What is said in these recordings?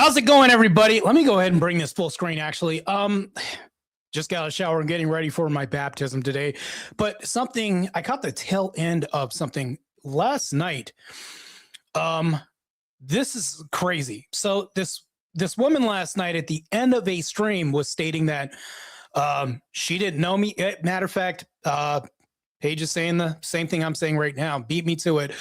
How's it going, everybody? Let me go ahead and bring this full screen, actually. Just got out of the shower and getting ready for my baptism today. But something, I caught the tail end of something last night. This is crazy. So this woman last night at the end of a stream was stating that she didn't know me. Matter of fact, Paige is saying the same thing I'm saying right now. Beat me to it.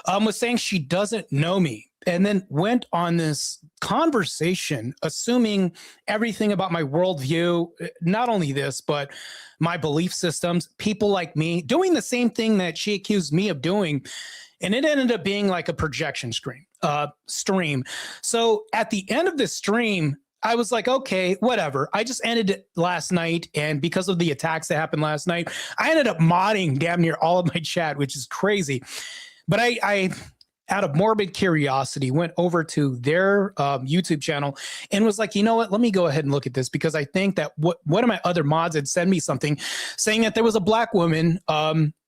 Was saying she doesn't know me. And then went on this conversation, assuming everything about my worldview, not only this, but my belief systems, people like me, doing the same thing that she accused me of doing. And it ended up being like a projection stream. So at the end of this stream, I was like, okay, whatever. I just ended it last night. And because of the attacks that happened last night, I ended up modding damn near all of my chat, which is crazy. But I out of morbid curiosity, went over to their YouTube channel and was like, you know what, let me go ahead and look at this, because I think that one of my other mods had sent me something saying that there was a black woman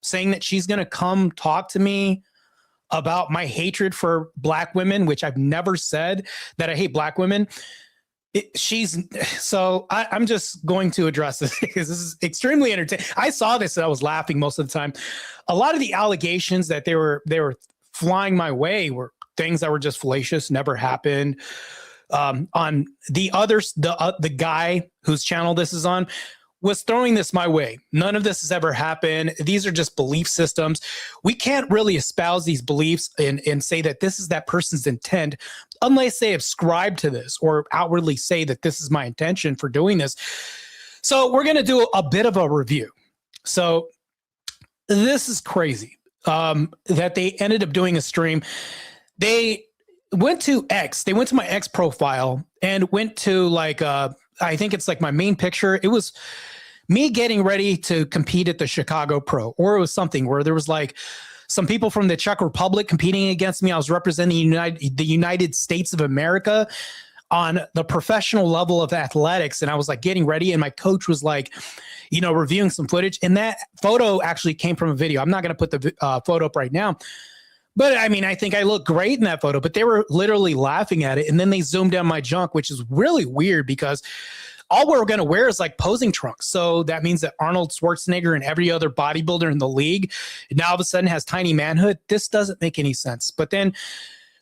saying that she's going to come talk to me about my hatred for black women, which I've never said that I hate black women. I'm just going to address this because this is extremely entertaining. I saw this and I was laughing most of the time. A lot of the allegations that they were flying my way were things that were just fallacious, never happened. On the others, the guy whose channel this is on was throwing this my way. None of this has ever happened. These are just belief systems. We can't really espouse these beliefs and say that this is that person's intent unless they ascribe to this or outwardly say that this is my intention for doing this. So we're going to do a bit of a review. So this is crazy. That they ended up doing a stream. They went to X. They went to my X profile and went to like, I think it's like my main picture. It was me getting ready to compete at the Chicago Pro, or it was something where there was like some people from the Czech Republic competing against me. I was representing the United States of America on the professional level of athletics. And I was like getting ready, and my coach was like, you know, reviewing some footage. And that photo actually came from a video. I'm not going to put the photo up right now, but I mean, I think I look great in that photo, but they were literally laughing at it. And then they zoomed down my junk, which is really weird because all we're going to wear is like posing trunks. So that means that Arnold Schwarzenegger and every other bodybuilder in the league now all of a sudden has tiny manhood. This doesn't make any sense. But then,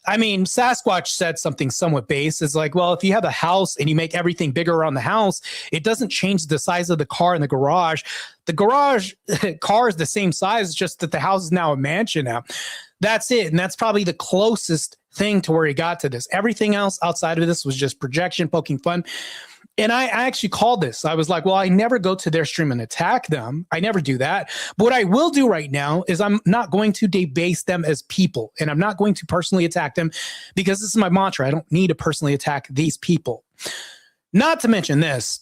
I mean, Sasquatch said something somewhat base. It's like, well, if you have a house and you make everything bigger around the house, it doesn't change the size of the car in the garage. The garage car is the same size, just that the house is now a mansion now. That's it. And that's probably the closest thing to where he got to this. Everything else outside of this was just projection, poking fun. And I actually called this. I was like, well, I never go to their stream and attack them. I never do that. But what I will do right now is I'm not going to debase them as people. And I'm not going to personally attack them because this is my mantra. I don't need to personally attack these people. Not to mention this,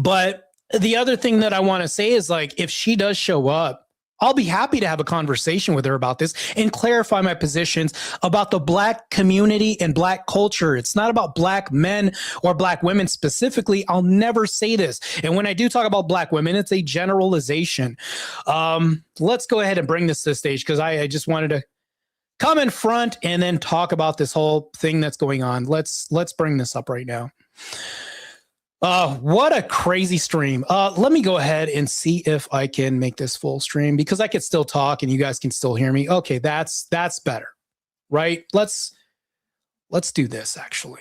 but the other thing that I want to say is like, if she does show up, I'll be happy to have a conversation with her about this and clarify my positions about the black community and black culture. It's not about black men or black women specifically. I'll never say this. And when I do talk about black women, it's a generalization. Let's go ahead and bring this to the stage because I just wanted to come in front and then talk about this whole thing that's going on. Let's bring this up right now. What a crazy stream. Let me go ahead and see if I can make this full stream because I can still talk and you guys can still hear me. Okay, that's better, right? Let's do this actually.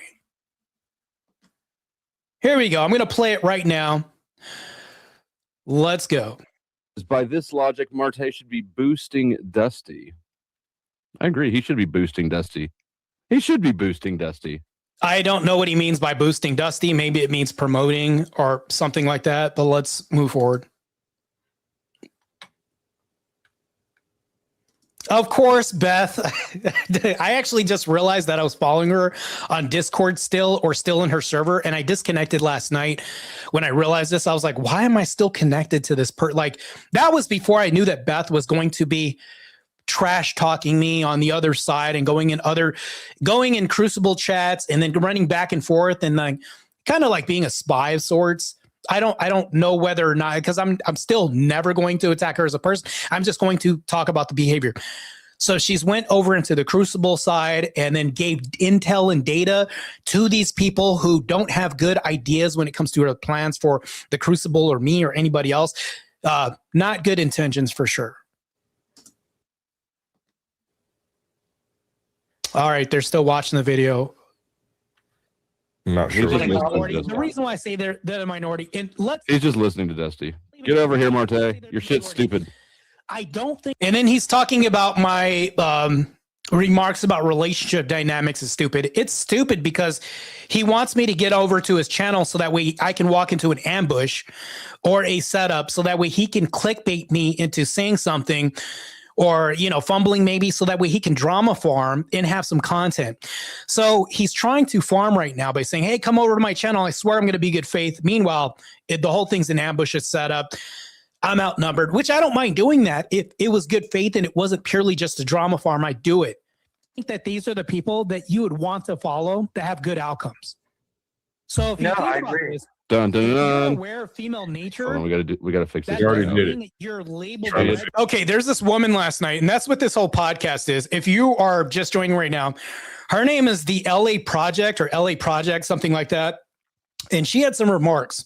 Here we go. I'm going to play it right now. Let's go. By this logic, Marte should be boosting Dusty. I agree. He should be boosting Dusty. He should be boosting Dusty. I don't know what he means by boosting Dusty. Maybe it means promoting or something like that, but let's move forward. Of course, Beth. I actually just realized that I was following her on Discord still in her server, and I disconnected last night. When I realized this, I was like, why am I still connected to this like, that was before I knew that Beth was going to be trash talking me on the other side and going in Crucible chats and then running back and forth and like kind of like being a spy of sorts. I don't know whether or not, because I'm still never going to attack her as a person. I'm just going to talk about the behavior. So she's went over into the Crucible side and then gave intel and data to these people who don't have good ideas when it comes to her plans for the Crucible or me or anybody else. Not good intentions for sure. All right, they're still watching the video. I'm not sure. He's just what listening to The reason why I say they're a minority, and He's just listening to Dusty. Get over here, Marte. Your shit's stupid. I don't think. And then he's talking about my remarks about relationship dynamics is stupid. It's stupid because he wants me to get over to his channel so that way I can walk into an ambush or a setup so that way he can clickbait me into saying something or, you know, fumbling maybe so that way he can drama farm and have some content. So he's trying to farm right now by saying, hey, come over to my channel. I swear I'm going to be good faith. Meanwhile, the whole thing's an ambush. It's set up. I'm outnumbered, which I don't mind doing that. If it was good faith and it wasn't purely just a drama farm, I'd do it. I think that these are the people that you would want to follow to have good outcomes. So if you think I about agree. this, Dun dun if you're dun. aware of female nature, Hold on, we gotta fix this. that You already doesn't did mean that you're labeled. Try red. Okay, there's this woman last night, and that's what this whole podcast is. If you are just joining right now, her name is the LA Project or LA Project, something like that. And she had some remarks.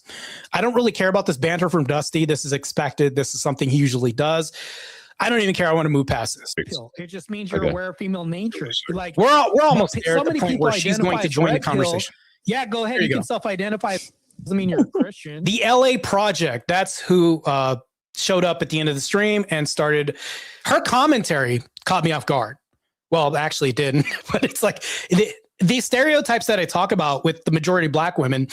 I don't really care about this banter from Dusty. This is expected. This is something he usually does. I don't even care. I want to move past this. It just means you're Okay. aware of female nature. Like We're almost there so at the many point people Oh, where she's going to identify as join the red pill. conversation. Yeah, go ahead. There You you can go. self-identify. Doesn't mean you're a Christian. The LA Project. That's who showed up at the end of the stream and started. Her commentary caught me off guard. Well, actually, it didn't. But it's like the stereotypes that I talk about with the majority of Black women.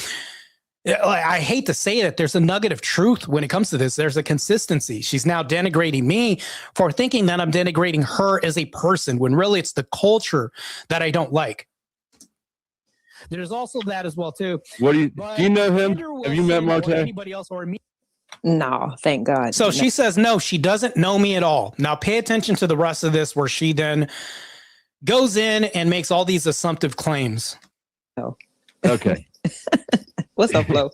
I hate to say it. There's a nugget of truth when it comes to this. There's a consistency. She's now denigrating me for thinking that I'm denigrating her as a person when really it's the culture that I don't like. There's also that as well too. What do you know him? Andrew Have you met Wilson or Marte? anybody else or me? No, thank God. So No. she says no, she doesn't know me at all. Now pay attention to the rest of this where she then goes in and makes all these assumptive claims. Okay. What's up, Flo?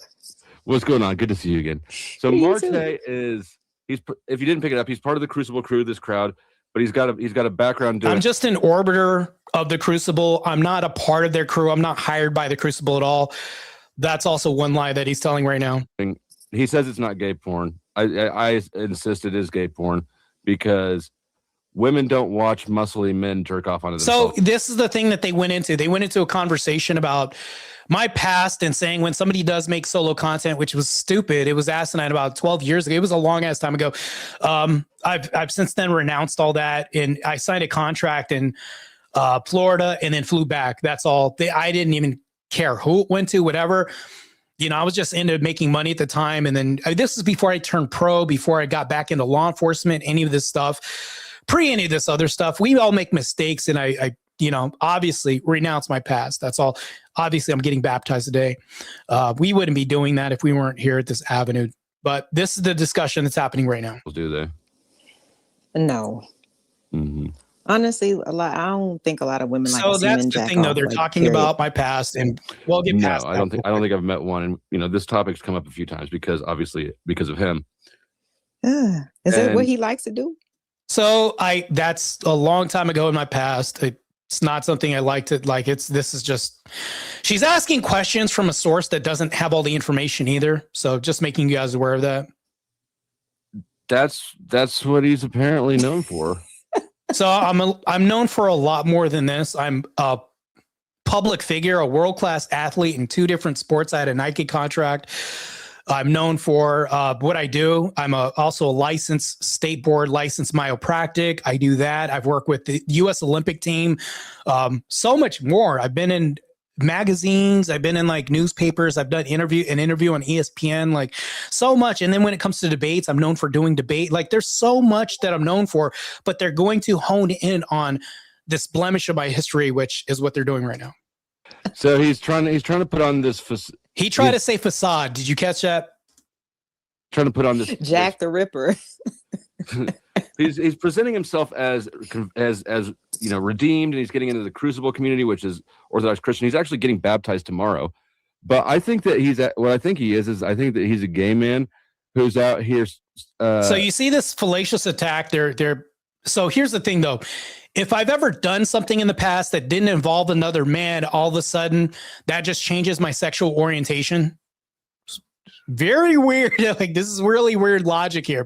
What's going on? Good to see you again. So You Marte too. he's if you didn't pick it up, he's part of the Crucible crew, this crowd, but he's got a background doing I'm just an orbiter of the Crucible. I'm not a part of their crew. I'm not hired by the Crucible at all. That's also one lie that he's telling right now. He says it's not gay porn. I insist it is gay porn because women don't watch muscly men jerk off onto So themselves. this is the thing that they went into. They went into a conversation about my past and saying when somebody does make solo content, which was stupid, it was asinine about 12 years ago. It was a long ass time ago. I've since then renounced all that, and I signed a contract in Florida and then flew back. That's all. I didn't even care who it went to, whatever. You know, I was just into making money at the time. And then this is before I turned pro, before I got back into law enforcement, any of this stuff, pre any of this other stuff. We all make mistakes. And I you know, obviously renounce my past. That's all. Obviously, I'm getting baptized today. We wouldn't be doing that if we weren't here at this avenue. But this is the discussion that's happening right now. Do they? No. Mm-hmm. Honestly, I don't think a lot of women like So to see that's men the jack thing, though. off, They're like, talking period. about my past, and we'll get No, past I that. don't think I've met one, and you know this topic's come up a few times because of him. Is that what And- he likes to do? So that's a long time ago in my past. It's not something I like to like. This is just, she's asking questions from a source that doesn't have all the information either. So just making you guys aware of that. That's what he's apparently known for. So I'm known for a lot more than this. I'm a public figure, a world-class athlete in 2 different sports. I had a Nike contract. I'm known for what I do. I'm also a licensed state board licensed myopractic. I do that. I've worked with the U.S. Olympic team. So much more. I've been in magazines. I've been in like newspapers. I've done an interview on ESPN, like so much. And then when it comes to debates, I'm known for doing debate. Like there's so much that I'm known for, but they're going to hone in on this blemish of my history, which is what they're doing right now. So he's trying to put on this He tried to say facade. Did you catch that? trying to put on this Jack the Ripper. he's presenting himself as you know, redeemed, and he's getting into the Crucible community, which is Orthodox Christian. He's actually getting baptized tomorrow. But I think that what I think he is I think that he's a gay man who's out here. So you see this fallacious attack. They're So here's the thing, though. If I've ever done something in the past that didn't involve another man, all of a sudden that just changes my sexual orientation. Very weird. Like, this is really weird logic here.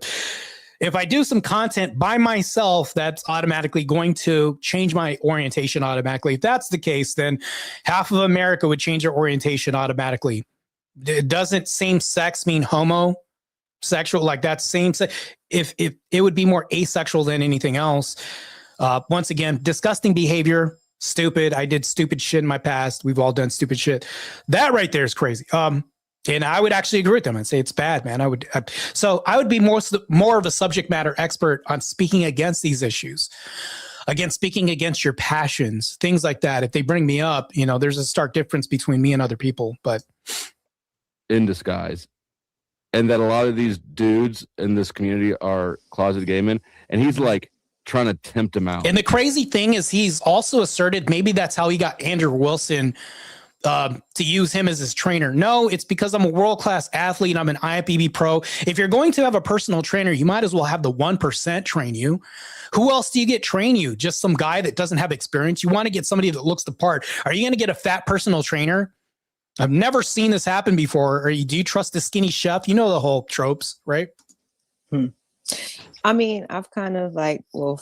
If I do some content by myself, that's automatically going to change my orientation automatically. If that's the case, then half of America would change their orientation automatically. Doesn't same sex mean homosexual? Like, that's same sex. If it would be more asexual than anything else. Once again, disgusting behavior, stupid. I did stupid shit in my past. We've all done stupid shit. That right there is crazy. And I would actually agree with them and say it's bad, man. I would be more of a subject matter expert on speaking against these issues, again, speaking against your passions, things like that. If they bring me up, there's a stark difference between me and other people, but in disguise. And that a lot of these dudes in this community are closet gay men, and he's like trying to tempt him out. And the crazy thing is, he's also asserted maybe that's how he got Andrew Wilson to use him as his trainer. No, it's because I'm a world-class athlete. I'm an IFBB pro. If you're going to have a personal trainer, you might as well have the 1% train you. Who else do you get train you? Just some guy that doesn't have experience? You want to get somebody that looks the part. Are you going to get a fat personal trainer? I've never seen this happen before. Or do you trust the skinny chef? You know the whole tropes, right? I mean, I've kind of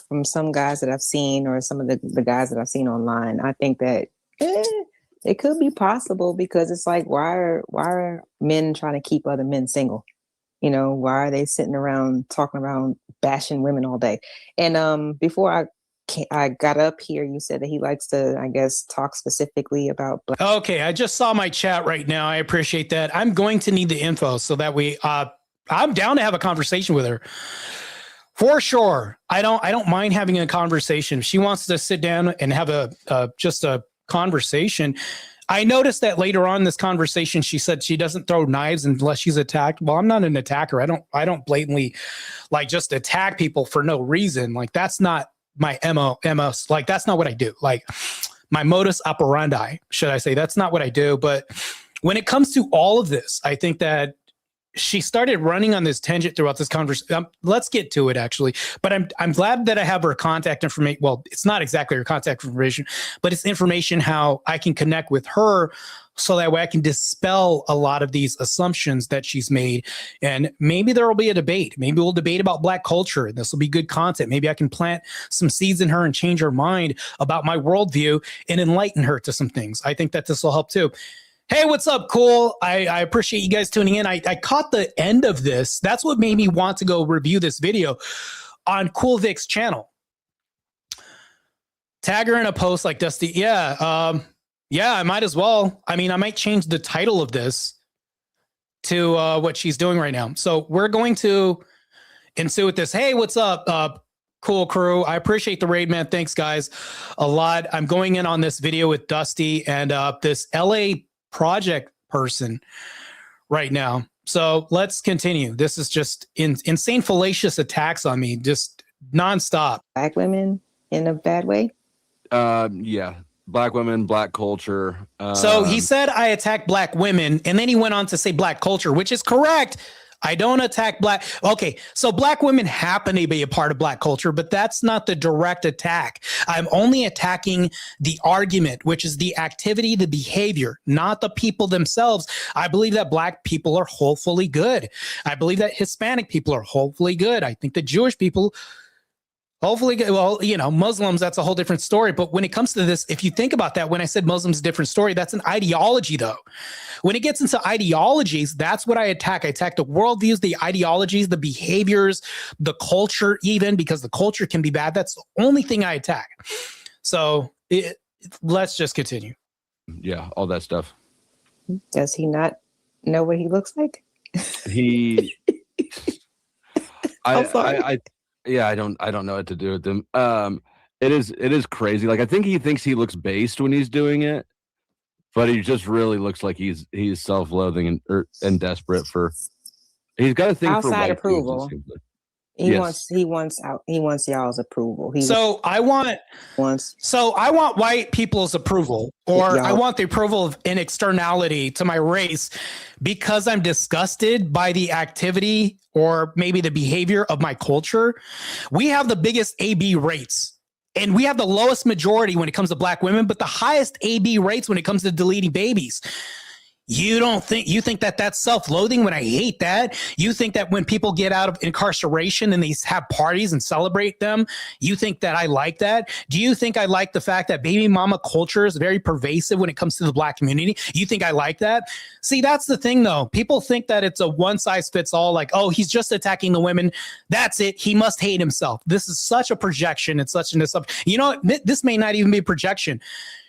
from some guys that I've seen, or some of the guys that I've seen online, I think that it could be possible, because it's like, why are men trying to keep other men single? Why are they sitting around talking around bashing women all day? And before I got up here, you said that he likes to, I guess, talk specifically about. Okay, I just saw my chat right now. I appreciate that. I'm going to need the info so that I'm down to have a conversation with her. For sure. I don't mind having a conversation. If she wants to sit down and have just a conversation. I noticed that later on in this conversation, she said she doesn't throw knives unless she's attacked. Well, I'm not an attacker. I don't blatantly just attack people for no reason. Like, that's not my MO. Like, that's not what I do. Like, my modus operandi, should I say. That's not what I do. But when it comes to all of this, I think that she started running on this tangent throughout this conversation. Let's get to it, actually. But I'm glad that I have her contact information. Well, it's not exactly her contact information, but it's information how I can connect with her, so that way I can dispel a lot of these assumptions that she's made. And maybe there will be a debate. Maybe we'll debate about Black culture, and this will be good content. Maybe I can plant some seeds in her and change her mind about my worldview and enlighten her to some things. I think that this will help too. Hey, what's up, Cool? I appreciate you guys tuning in. I caught the end of this. That's what made me want to go review this video on Cool Vic's channel. Tag her in a post like Dusty. Yeah, I might as well. I mean, I might change the title of this to what she's doing right now. So we're going to ensue with this. Hey, what's up, Cool Crew? I appreciate the raid, man. Thanks, guys, a lot. I'm going in on this video with Dusty and this LA project person right now. So let's continue. This is just insane, fallacious attacks on me, just nonstop. Black women in a bad way? Yeah. Black women, Black culture. So he said I attack Black women, and then he went on to say Black culture, which is correct. I don't attack Black. Okay, so Black women happen to be a part of Black culture, but that's not the direct attack. I'm only attacking the argument, which is the activity, the behavior, not the people themselves. I believe that Black people are hopefully good. I believe that Hispanic people are hopefully good. I think that Jewish people hopefully, well, Muslims, that's a whole different story. But when it comes to this, if you think about that, when I said Muslims, a different story, that's an ideology, though. When it gets into ideologies, that's what I attack. I attack the worldviews, the ideologies, the behaviors, the culture, even, because the culture can be bad. That's the only thing I attack. So let's just continue. Yeah, all that stuff. Does he not know what he looks like? He, I'm sorry. I don't know what to do with them. It is crazy. Like, I think he thinks he looks based when he's doing it, but he just really looks like he's self-loathing and desperate for. He's got a thing for outside white approval. dudes, it seems like. Yes. He wants y'all's approval. So I want white people's approval, or I want the approval of an externality to my race because I'm disgusted by the activity or maybe the behavior of my culture. We have the biggest AB rates. And we have the lowest majority when it comes to black women, but the highest AB rates when it comes to deleting babies. You think that that's self-loathing when I hate that? You think that when people get out of incarceration and they have parties and celebrate them, you think that I like that? Do you think I like the fact that baby mama culture is very pervasive when it comes to the black community? You think I like that? See, that's the thing though. People think that it's a one size fits all, like, oh, he's just attacking the women. That's it. He must hate himself. This is such a projection. It's such an assumption. You know, this may not even be a projection.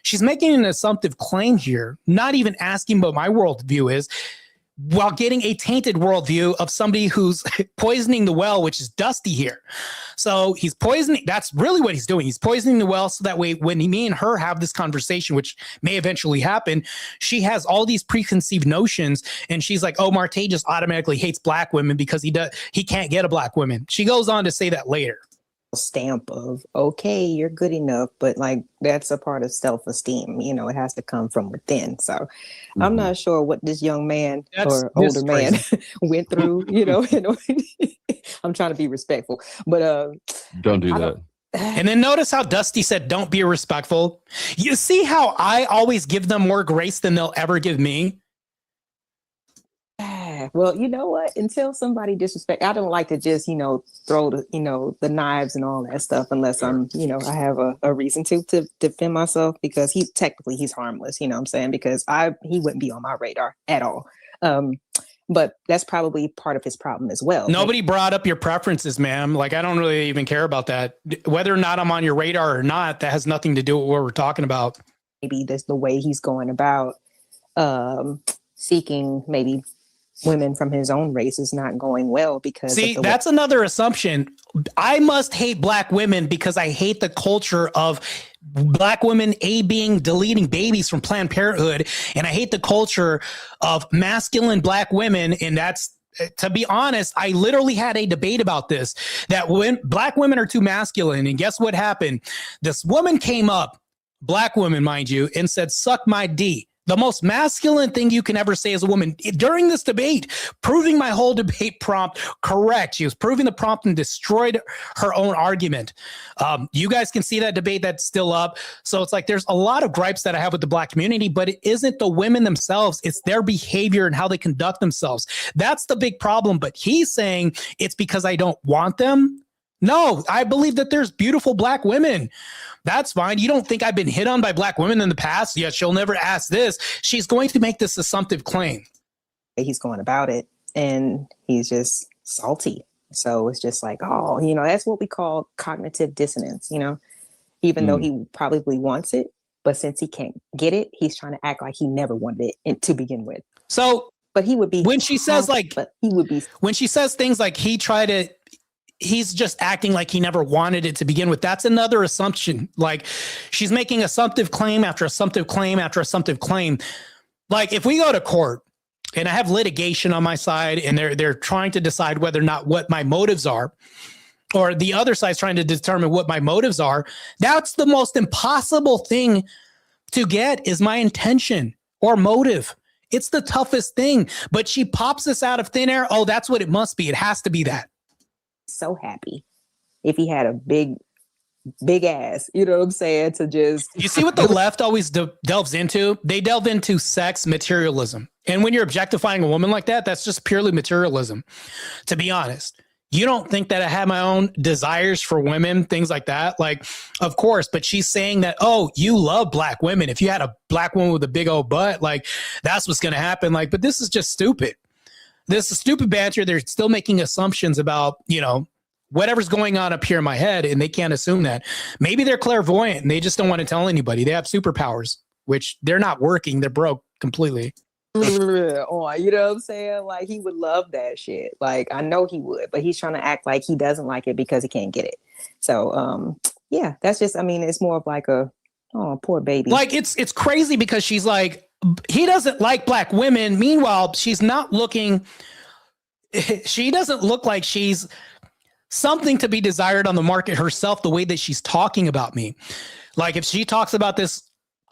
She's making an assumptive claim here, not even asking what my worldview is, while getting a tainted worldview of somebody who's poisoning the well, which is Dusty here. So he's poisoning. That's really what he's doing. He's poisoning the well so that way when me and her have this conversation, which may eventually happen, she has all these preconceived notions. And she's like, oh, Marte just automatically hates black women because he can't get a black woman. She goes on to say that later. Stamp of, okay, you're good enough, but like that's a part of self-esteem. You know, it has to come from within. So I'm not sure what this young man or older man went through, you know. I'm trying to be respectful, but don't do that. And then notice how Dusty said, don't be respectful. You see how I always give them more grace than they'll ever give me? Well, you know what? Until somebody disrespect, I don't like to just, throw the knives and all that stuff unless I'm, I have a reason to defend myself, because he's harmless, you know what I'm saying? Because he wouldn't be on my radar at all. But that's probably part of his problem as well. Nobody brought up your preferences, ma'am. Like, I don't really even care about that. Whether or not I'm on your radar or not, that has nothing to do with what we're talking about. Maybe that's the way he's going about seeking maybe women from his own race is not going well because that's another assumption. I must hate black women because I hate the culture of black women being deleting babies from Planned Parenthood, and I hate the culture of masculine black women. And that's, to be honest, I literally had a debate about this, that when black women are too masculine, and guess what happened? This woman came up, black woman, mind you, and said, suck my D. The most masculine thing you can ever say as a woman during this debate, proving my whole debate prompt correct. She was proving the prompt and destroyed her own argument. You guys can see that debate that's still up. So it's like there's a lot of gripes that I have with the black community, but it isn't the women themselves. It's their behavior and how they conduct themselves. That's the big problem. But he's saying it's because I don't want them. No, I believe that there's beautiful black women. That's fine. You don't think I've been hit on by black women in the past? Yet she'll never ask this. She's going to make this assumptive claim. He's going about it, and he's just salty. So it's just like, oh, that's what we call cognitive dissonance, even though he probably wants it. But since he can't get it, he's trying to act like he never wanted it to begin with. So, but he would be when she says when she says things like he's just acting like he never wanted it to begin with. That's another assumption. Like, she's making assumptive claim after assumptive claim after assumptive claim. Like, if we go to court and I have litigation on my side and they're trying to decide whether or not what my motives are, or the other side's trying to determine what my motives are, that's the most impossible thing to get, is my intention or motive. It's the toughest thing. But she pops this out of thin air. Oh, that's what it must be. It has to be that. So happy if he had a big ass, you know what I'm saying, to just... You see what the left always delves into? They delve into sex materialism. And when you're objectifying a woman like that, that's just purely materialism, to be honest. You don't think that I have my own desires for women, things like that? Like, of course, but she's saying that, oh, you love black women. If you had a black woman with a big old butt, like, that's what's going to happen. Like, but this is just stupid. This is stupid banter. They're still making assumptions about, whatever's going on up here in my head, and they can't assume that. Maybe they're clairvoyant and they just don't want to tell anybody. They have superpowers, which they're not working. They're broke completely. Oh, you know what I'm saying? Like, he would love that shit. Like, I know he would, but he's trying to act like he doesn't like it because he can't get it. So, yeah, that's just, it's more of like poor baby. Like, it's crazy because she's like, he doesn't like black women. Meanwhile, she doesn't look like she's something to be desired on the market herself, the way that she's talking about me. Like if she talks about this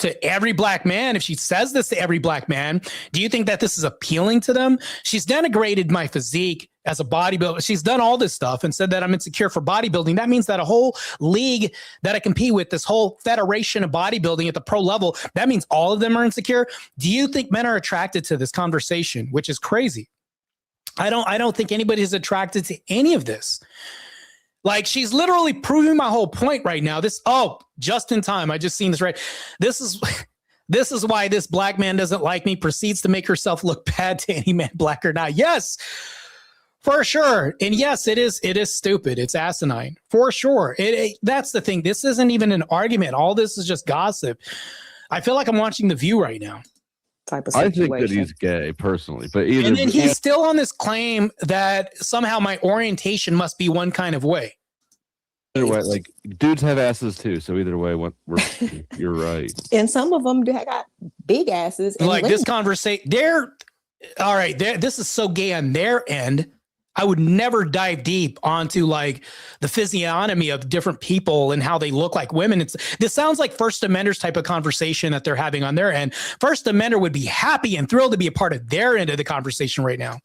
to every black man, if she says this to every black man, do you think that this is appealing to them? She's denigrated my physique as a bodybuilder. She's done all this stuff and said that I'm insecure for bodybuilding. That means that a whole league that I compete with, this whole federation of bodybuilding at the pro level, that means all of them are insecure. Do you think men are attracted to this conversation, which is crazy? I don't think anybody is attracted to any of this. Like she's literally proving my whole point right now. Just in time. I just seen this right. This is why this black man doesn't like me, proceeds to make herself look bad to any man, black or not. Yes, for sure. And yes, it is stupid. It's asinine for sure. That's the thing. This isn't even an argument. All this is just gossip. I feel like I'm watching The View right now. Type of I situation. think that he's gay personally, but either. And then he's still on this claim that somehow my orientation must be one kind of way. Either way, like dudes have asses too, so either way, you're right. And some of them got big asses. And Like this conversation, this is so gay on their end. I would never dive deep onto like the physiognomy of different people and how they look like women. This sounds like First Amenders type of conversation that they're having on their end. First Amender would be happy and thrilled to be a part of their end of the conversation right now.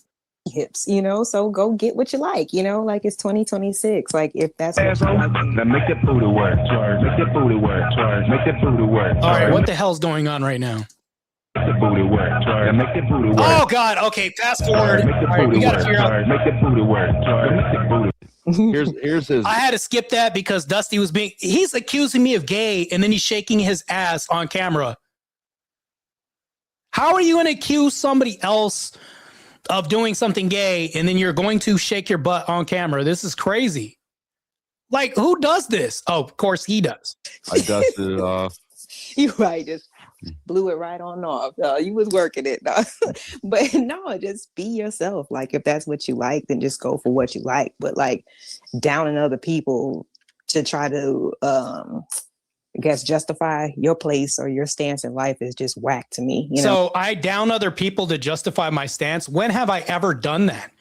hips, so go get what you like, like it's 2026. Like if that's what you like. Now make that booty work, Charge. Make that booty work, Charge. Make that booty work. All right, what the hell's going on right now? Make that booty work, Charge. Make that booty work. Oh God, okay, fast forward. Make All that right, we booty gotta work, figure out. Charge. Make that booty work, Charge. Make that booty. Here's his. I had to skip that because Dusty he's accusing me of gay and then he's shaking his ass on camera. How are you going to accuse somebody else of doing something gay and then you're going to shake your butt on camera? This is crazy. Like, who does this? Oh, of course he does. I dusted it off. You right, just blew it right on off. You was working it. But no, just be yourself. Like if that's what you like, then just go for what you like. But like downing other people to try to justify your place or your stance in life is just whack to me. So I down other people to justify my stance. When have I ever done that?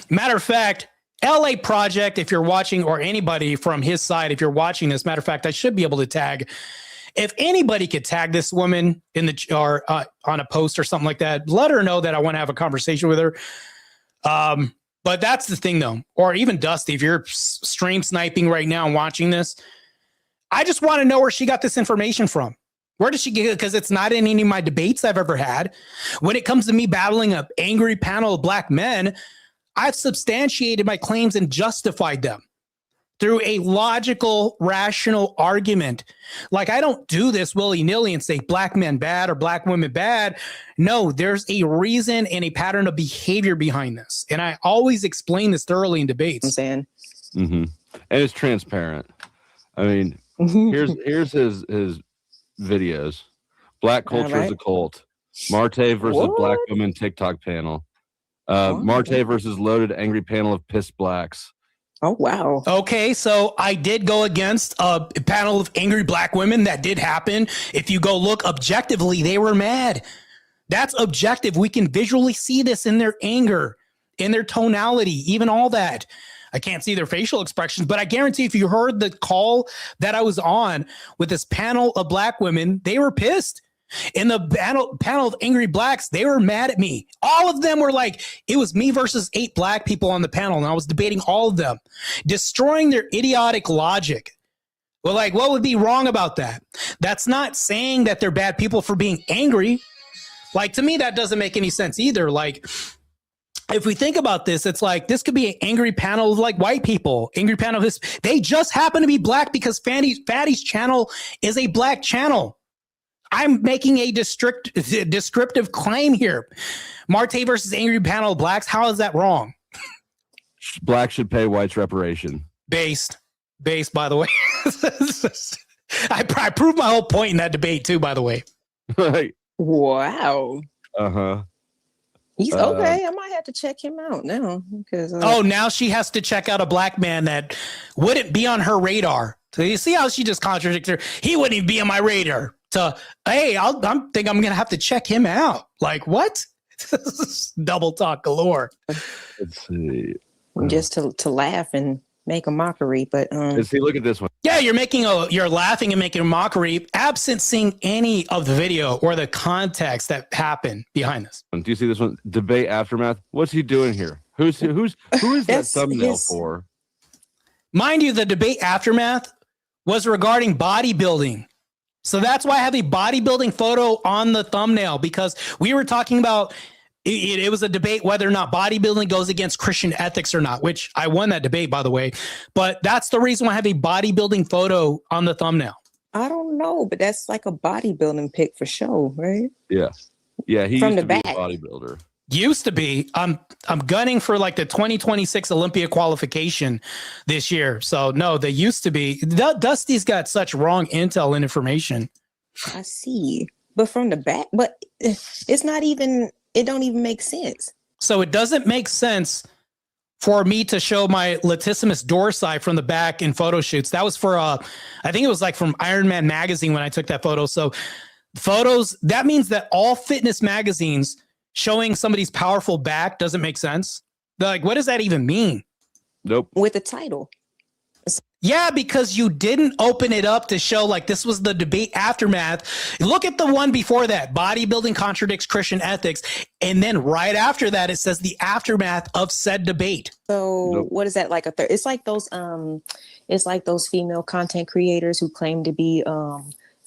Matter of fact, LA Project, if you're watching, or anybody from his side, if you're watching this, matter of fact, I should be able to tag. If anybody could tag this woman in on a post or something like that, let her know that I want to have a conversation with her. But that's the thing though, or even Dusty, if you're stream sniping right now and watching this, I just want to know where she got this information from. Where did she get it? Because it's not in any of my debates I've ever had. When it comes to me battling an angry panel of black men, I've substantiated my claims and justified them through a logical, rational argument. Like I don't do this willy-nilly and say black men bad or black women bad. No, there's a reason and a pattern of behavior behind this. And I always explain this thoroughly in debates. I'm saying. Mm-hmm. And it's transparent. I mean, here's his videos. Black culture is a cult. Marte versus black woman TikTok panel. Marte versus loaded angry panel of pissed blacks. Oh, wow. Okay, so I did go against a panel of angry black women. That did happen. If you go look objectively, they were mad. That's objective. We can visually see this in their anger, in their tonality, even all that. I can't see their facial expressions, but I guarantee if you heard the call that I was on with this panel of black women, they were pissed. In the panel of angry blacks, they were mad at me. All of them were like, it was me versus 8 black people on the panel, and I was debating all of them, destroying their idiotic logic. Well, like, what would be wrong about that? That's not saying that they're bad people for being angry. Like, to me, that doesn't make any sense either. Like, if we think about this, it's like this could be an angry panel of like white people, angry panel of this. They just happen to be black because Fatty's channel is a black channel. I'm making a descriptive claim here. Marte versus angry panel of blacks. How is that wrong? Blacks should pay whites reparation. Based, by the way. I proved my whole point in that debate too, by the way. Right. Wow. Uh-huh. He's okay. I might have to check him out now because. Now she has to check out a black man that wouldn't be on her radar. So you see how she just contradicts her. He wouldn't even be on my radar. Hey, I think I'm gonna have to check him out. Like what? Double talk galore. Let's see. Just to laugh and make a mockery, but See, look at this one. Yeah, you're laughing and making a mockery, absent seeing any of the video or the context that happened behind this. Do you see this one? Debate aftermath. What's he doing here? Who is that That's thumbnail his- for? Mind you, the debate aftermath was regarding bodybuilding. So that's why I have a bodybuilding photo on the thumbnail, because we were talking about it was a debate whether or not bodybuilding goes against Christian ethics or not, which I won that debate, by the way. But that's the reason why I have a bodybuilding photo on the thumbnail. I don't know, but that's like a bodybuilding pic for show, right? Yeah. Yeah, he From used the to be a back. bodybuilder. Used to be. I'm gunning for like the 2026 Olympia qualification this year. So no, they used to be. Dusty's got such wrong intel and information. I see. But from the back, but it's not even, it don't even make sense. So it doesn't make sense for me to show my latissimus dorsi from the back in photo shoots. That was for I think it was like from Iron Man magazine when I took that photo. So photos, that means that all fitness magazines showing somebody's powerful back doesn't make sense. Like, what does that even mean? Nope. With the title. Yeah, because you didn't open it up to show like this was the debate aftermath. Look at the one before that. Bodybuilding contradicts Christian ethics. And then right after that, it says the aftermath of said debate. So Nope. what is that like it's like those female content creators who claim to be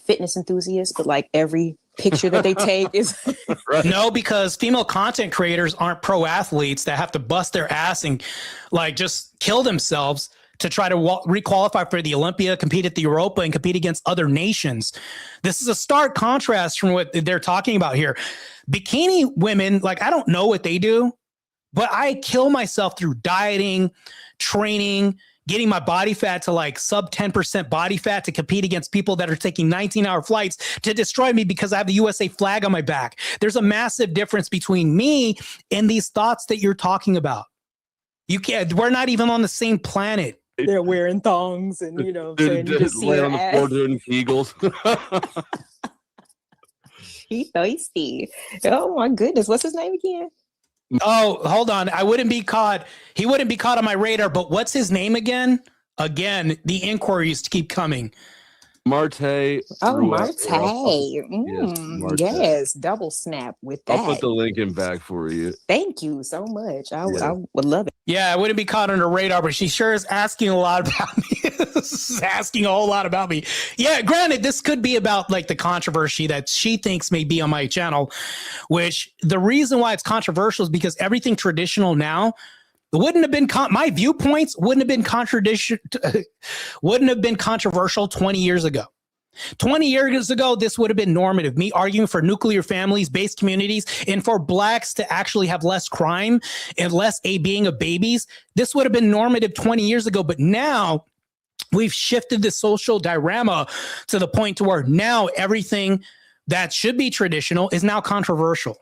fitness enthusiasts, but like every picture that they take is Right. No, because female content creators aren't pro athletes that have to bust their ass and like just kill themselves to try to requalify for the Olympia, compete at the Europa, and compete against other nations. This is a stark contrast from what they're talking about here. Bikini women, like, I don't know what they do, but I kill myself through dieting, training, getting my body fat to like sub 10% body fat to compete against people that are taking 19-hour flights to destroy me because I have the USA flag on my back. There's a massive difference between me and these thoughts that you're talking about. You can't, we're not even on the same planet. they're wearing thongs and you know saying you just see Lay her on the floor ass. doing Kegels. He thirsty. Oh my goodness. What's his name again? Oh, hold on. I wouldn't be caught. He wouldn't be caught on my radar, but what's his name again? Again, the inquiries keep coming. Marte. Oh, Ruel- Marte. Marte. Yes, double snap with that. I'll put the link in back for you. Thank you so much. I Yeah. would love it. Yeah, I wouldn't be caught on her radar, but she sure is asking a lot about me. Asking a whole lot about me. Yeah, granted, this could be about like the controversy that she thinks may be on my channel, which the reason why it's controversial is because everything traditional now wouldn't have been my viewpoints wouldn't have been controversial 20 years ago. 20 years ago, this would have been normative. Me arguing for nuclear families, based communities, and for blacks to actually have less crime and less being of babies. This would have been normative 20 years ago. But now we've shifted the social diorama to the point to where now everything that should be traditional is now controversial.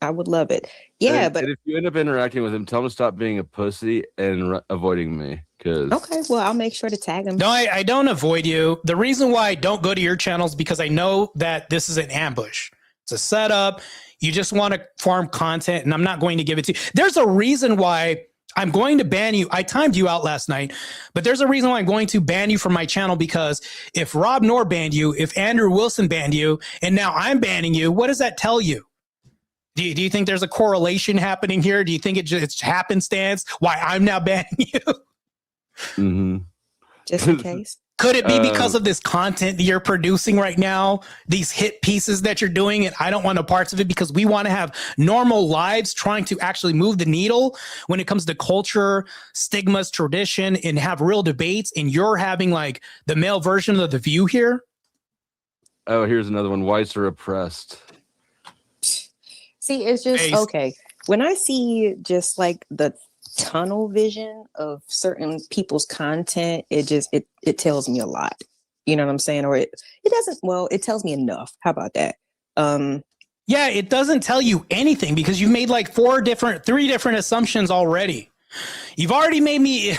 I would love it. Yeah, And- but and if you end up interacting with him, tell him to stop being a pussy and avoiding me. Cause okay. Well, I'll make sure to tag him. No, I don't avoid you. The reason why I don't go to your channels because I know that this is an ambush. It's a setup. You just want to farm content, and I'm not going to give it to you. There's a reason why I'm going to ban you. I timed you out last night, but there's a reason why I'm going to ban you from my channel, because if Rob Noor banned you, if Andrew Wilson banned you, and now I'm banning you, what does that tell you? Do you think there's a correlation happening here? Do you think it's happenstance why I'm now banning you? Mhm. Just in case. Could it be because of this content that you're producing right now, these hit pieces that you're doing, and I don't want no parts of it because we want to have normal lives trying to actually move the needle when it comes to culture, stigmas, tradition, and have real debates, and you're having like the male version of The View here? Oh, here's another one. Whites are oppressed. See, it's just Face. okay. When I see just like the tunnel vision of certain people's content, it tells me a lot. You know what I'm saying? Or it doesn't, well, it tells me enough. How about that? Yeah, it doesn't tell you anything because you've made like three different assumptions already. You've already made me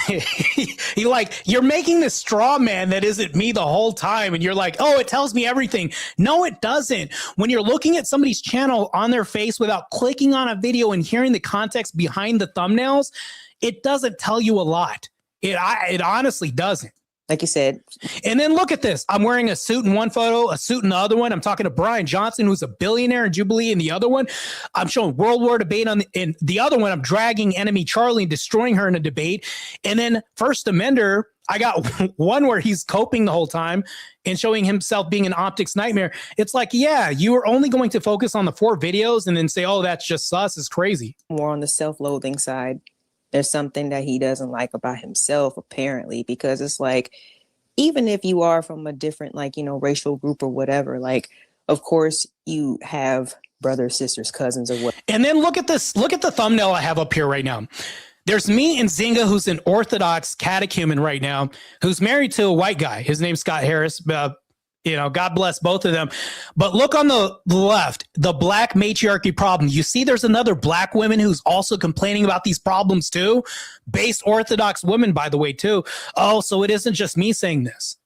you're making this straw man that isn't me the whole time. And you're like, oh, it tells me everything. No, it doesn't. When you're looking at somebody's channel on their face without clicking on a video and hearing the context behind the thumbnails, it doesn't tell you a lot. It honestly doesn't. Like you said, And then look at this. I'm wearing a suit in one photo, a suit in the other one. I'm talking to Brian Johnson, who's a billionaire in Jubilee in the other one. I'm showing World War debate in the other one. I'm dragging enemy Charlie and destroying her in a debate. And then First Amender, I got one where he's coping the whole time and showing himself being an optics nightmare. It's like, yeah, you are only going to focus on the 4 videos and then say, oh, that's just sus. It's crazy. more on the self-loathing side. There's something that he doesn't like about himself, apparently, because it's like, even if you are from a different, like, racial group or whatever, like, of course you have brothers, sisters, cousins, or what. And then look at this. Look at the thumbnail I have up here right now. There's me and Zinga, who's an Orthodox catechumen right now, who's married to a white guy. His name's Scott Harris. God bless both of them. But look on the left, the black matriarchy problem. You see there's another black woman who's also complaining about these problems too. Based Orthodox women, by the way, too. Oh, so it isn't just me saying this.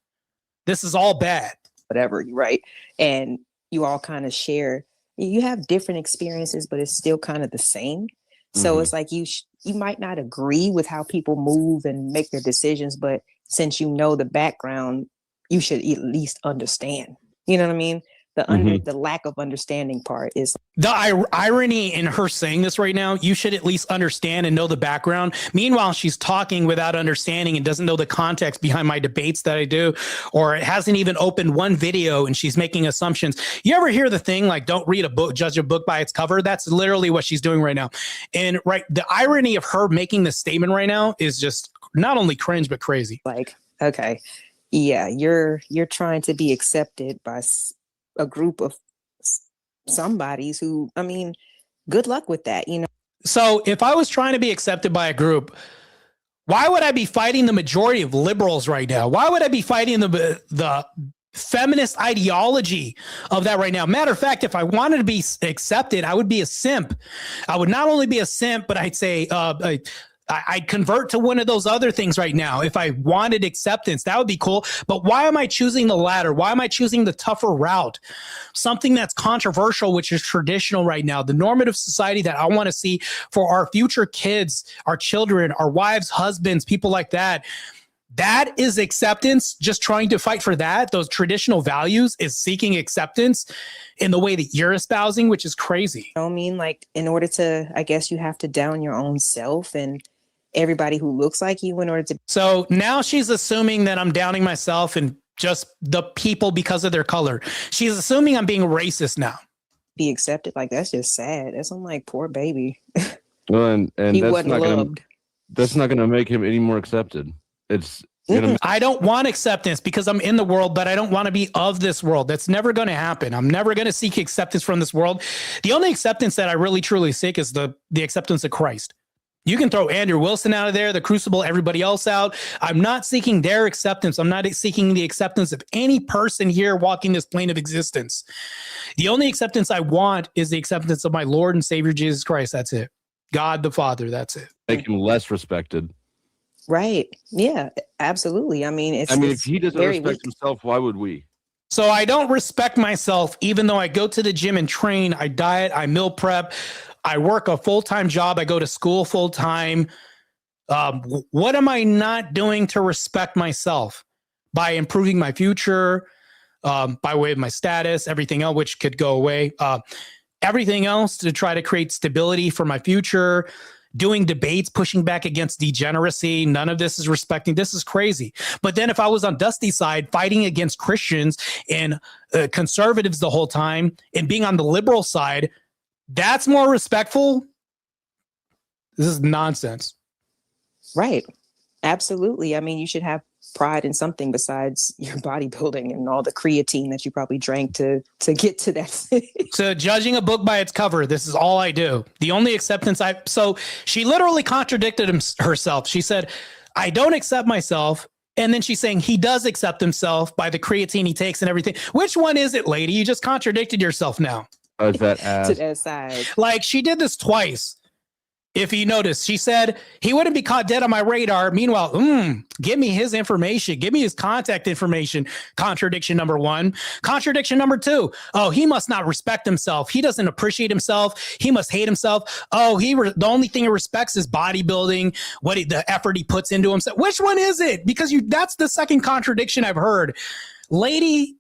This is all bad. Whatever, right? And you all kind of share, you have different experiences, but it's still kind of the same. So it's like you might not agree with how people move and make their decisions, but since you know the background, you should at least understand. You know what I mean? The lack of understanding part is the irony in her saying this right now. You should at least understand and know the background. Meanwhile, she's talking without understanding and doesn't know the context behind my debates that I do, or it hasn't even opened one video and she's making assumptions. You ever hear the thing like, don't read a book, judge a book by its cover? That's literally what she's doing right now. And the irony of her making this statement right now is just not only cringe, but crazy. like, okay, yeah, you're trying to be accepted by a group of somebodies who, I mean, good luck with that, So if I was trying to be accepted by a group, why would I be fighting the majority of liberals right now? Why would I be fighting the feminist ideology of that right now? Matter of fact, if I wanted to be accepted, I would be a simp. I would not only be a simp, but I'd say I'd convert to one of those other things right now. If I wanted acceptance, that would be cool. But why am I choosing the latter? Why am I choosing the tougher route? Something that's controversial, which is traditional right now, the normative society that I want to see for our future kids, our children, our wives, husbands, people like that. That is acceptance. Just trying to fight for that. Those traditional values is seeking acceptance in the way that you're espousing, which is crazy. I mean, like, in order to, I guess you have to down your own self and everybody who looks like you in order to. So now she's assuming that I'm downing myself and just the people because of their color. She's assuming I'm being racist now. Be accepted. Like, that's just sad. That's, I'm like, poor baby. Well, and He that's wasn't not loved. that's not gonna make him any more accepted. It's gonna I don't want acceptance because I'm in the world, but I don't want to be of this world. That's never going to happen. I'm never going to seek acceptance from this world. The only acceptance that I really truly seek is the acceptance of Christ. You can throw Andrew Wilson out of there, the Crucible, everybody else out. I'm not seeking their acceptance. I'm not seeking the acceptance of any person here walking this plane of existence. The only acceptance I want is the acceptance of my Lord and Savior Jesus Christ. That's it. God the Father. That's it. make him less respected. Right. Yeah, absolutely. I mean, If it's he doesn't very respect himself, why would we? So I don't respect myself, even though I go to the gym and train, I diet, I meal prep, I work a full-time job, I go to school full-time. What am I not doing to respect myself? By improving my future, by way of my status, everything else, which could go away. Everything else to try to create stability for my future, doing debates, pushing back against degeneracy. None of this is respecting. This is crazy. But then if I was on Dusty's side, fighting against Christians and conservatives the whole time and being on the liberal side, that's more respectful. This is nonsense. right. Absolutely. I mean, you should have pride in something besides your bodybuilding and all the creatine that you probably drank to get to that. So judging a book by its cover, this is all I do. The only acceptance so she literally contradicted herself. She said, I don't accept myself. And then she's saying he does accept himself by the creatine he takes and everything. Which one is it, lady? You just contradicted yourself now. That ass. To that side. Like she did this twice. If you notice, she said he wouldn't be caught dead on my radar. Meanwhile, give me his information. Give me his contact information. Contradiction number one. Contradiction number two. Oh, he must not respect himself. He doesn't appreciate himself. He must hate himself. Oh, the only thing he respects is bodybuilding, the effort he puts into himself. Which one is it? Because that's the second contradiction I've heard. Lady,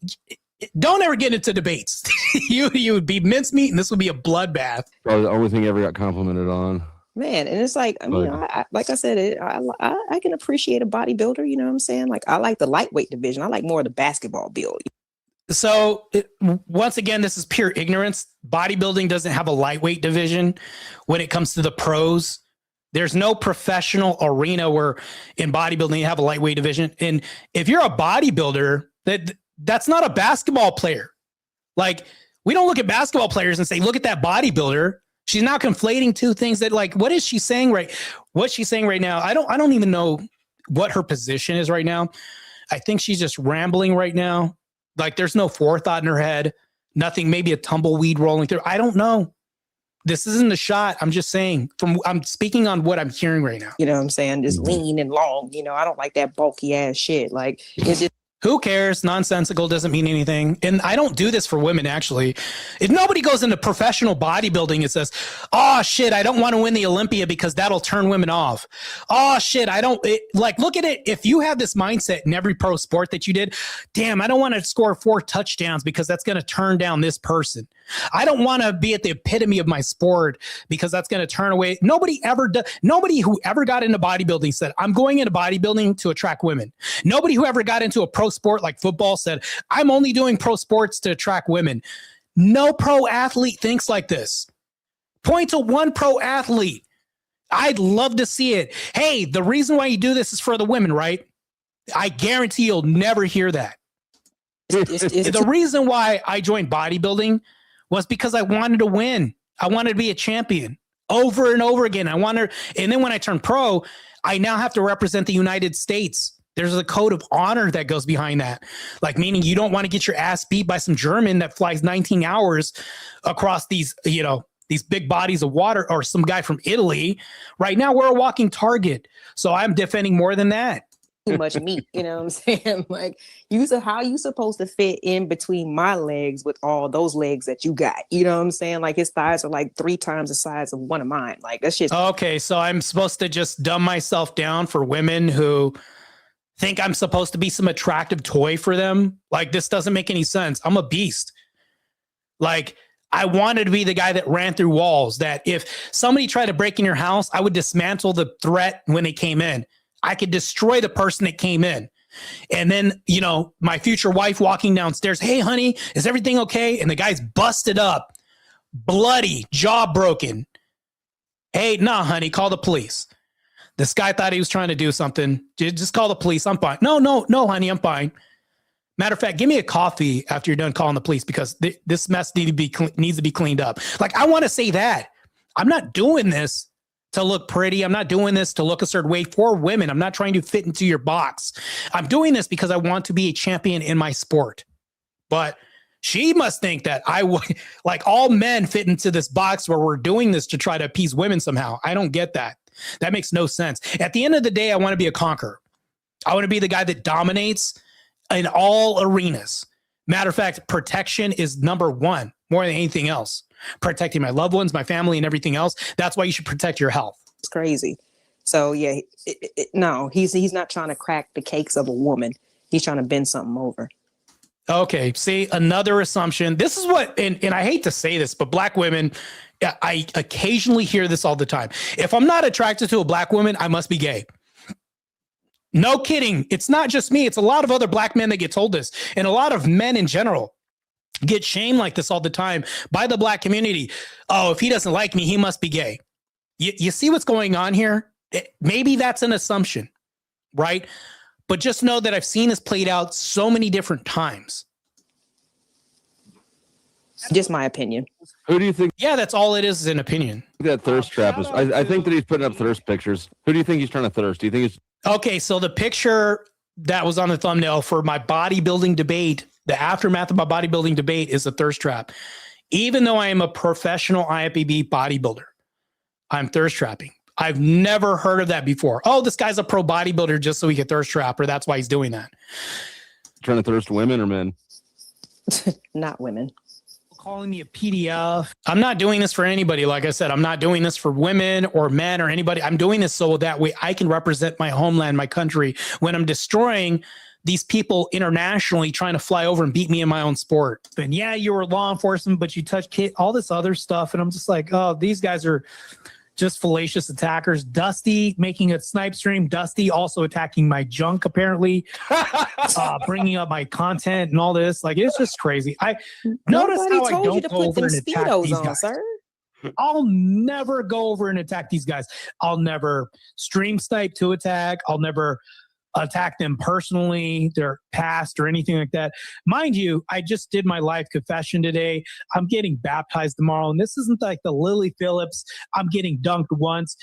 don't ever get into debates. you would be mincemeat, and this would be a bloodbath. Probably the only thing I ever got complimented on. Man, and it's like, I mean, like I said, I can appreciate a bodybuilder. You know what I'm saying? Like, I like the lightweight division. I like more of the basketball build. So once again, this is pure ignorance. Bodybuilding doesn't have a lightweight division when it comes to the pros. There's no professional arena where in bodybuilding you have a lightweight division. And if you're a bodybuilder, that's not a basketball player. Like, we don't look at basketball players and say, look at that bodybuilder. She's now conflating two things that, like, what is she saying what's she saying right now? I don't even know what her position is right now. I think she's just rambling right now. Like, there's no forethought in her head, nothing, maybe a tumbleweed rolling through. I don't know. This isn't a shot. I'm just saying, I'm speaking on what I'm hearing right now. You know what I'm saying? Just lean and long. You know, I don't like that bulky ass shit. Like, it's just, who cares? Nonsensical doesn't mean anything. And I don't do this for women, actually. If nobody goes into professional bodybuilding and says, oh, shit, I don't want to win the Olympia because that'll turn women off. Oh, shit, look at it. If you have this mindset in every pro sport that you did, damn, I don't want to score 4 touchdowns because that's going to turn down this person. I don't want to be at the epitome of my sport because that's going to turn away. Nobody who ever got into bodybuilding said, I'm going into bodybuilding to attract women. Nobody who ever got into a pro sport like football said, I'm only doing pro sports to attract women. No pro athlete thinks like this. Point to one pro athlete. I'd love to see it. Hey, the reason why you do this is for the women, right? I guarantee you'll never hear that. The reason why I joined bodybuilding was because I wanted to win. I wanted to be a champion over and over again. And then when I turned pro, I now have to represent the United States. There's a code of honor that goes behind that. Like, meaning you don't want to get your ass beat by some German that flies 19 hours across these big bodies of water, or some guy from Italy. Right now, we're a walking target. So I'm defending more than that. Too much meat, you know what I'm saying? Like, how you supposed to fit in between my legs with all those legs that you got? You know what I'm saying? Like, his thighs are like 3 times the size of one of mine. Like, that's just okay. So I'm supposed to just dumb myself down for women who think I'm supposed to be some attractive toy for them. Like, this doesn't make any sense. I'm a beast. Like, I wanted to be the guy that ran through walls, that if somebody tried to break in your house, I would dismantle the threat when they came in. I could destroy the person that came in. And then, my future wife walking downstairs, hey, honey, is everything okay? And the guy's busted up, bloody, jaw broken. Hey, nah, honey, call the police. This guy thought he was trying to do something. Just call the police. I'm fine. No, honey, I'm fine. Matter of fact, give me a coffee after you're done calling the police, because this mess needs to be cleaned up. Like, I want to say that. I'm not doing this to look pretty. I'm not doing this to look a certain way for women. I'm not trying to fit into your box. I'm doing this because I want to be a champion in my sport. But she must think that like all men fit into this box where we're doing this to try to appease women somehow. I don't get that. That makes no sense. At the end of the day, I want to be a conqueror. I want to be the guy that dominates in all arenas. Matter of fact, protection is number one, more than anything else. Protecting my loved ones, my family, and everything else. That's why you should protect your health. It's crazy. So yeah, no, he's not trying to crack the cakes of a woman. He's trying to bend something over. Okay, see, another assumption. This is what, and I hate to say this, but black women, I occasionally hear this all the time. If I'm not attracted to a black woman, I must be gay. No kidding. It's not just me. It's a lot of other black men that get told this, and a lot of men in general get shamed like this all the time by the black community. Oh, if he doesn't like me, he must be gay. You see what's going on here? Maybe that's an assumption, right? But just know that I've seen this played out so many different times. Just my opinion. Who do you think? Yeah, that's all it is an opinion. That thirst trap is. I think that he's putting up thirst pictures. Who do you think he's trying to thirst? Do you think it's okay? So the picture that was on the thumbnail for my bodybuilding debate, the aftermath of my bodybuilding debate, is a thirst trap. Even though I am a professional IFBB bodybuilder, I'm thirst trapping. I've never heard of that before. Oh, this guy's a pro bodybuilder just so he can thirst trap, or that's why he's doing that. Trying to thirst women or men? Not women. Calling me a PDF. I'm not doing this for anybody. Like I said, I'm not doing this for women or men or anybody. I'm doing this so that way I can represent my homeland, my country, when I'm destroying these people internationally trying to fly over and beat me in my own sport. And yeah, you were law enforcement, but you touched all this other stuff. And I'm just like, oh, these guys are just fallacious attackers. Dusty making a snipe stream. Dusty also attacking my junk, apparently, bringing up my content and all this. Like, it's just crazy. Notice how I don't go over and attack these guys. Sir. I'll never go over and attack these guys. I'll never stream snipe to attack. I'll never attack them personally, their past or anything like that. Mind you, I just did my live confession today. I'm getting baptized tomorrow. And this isn't like the Lily Phillips, I'm getting dunked once.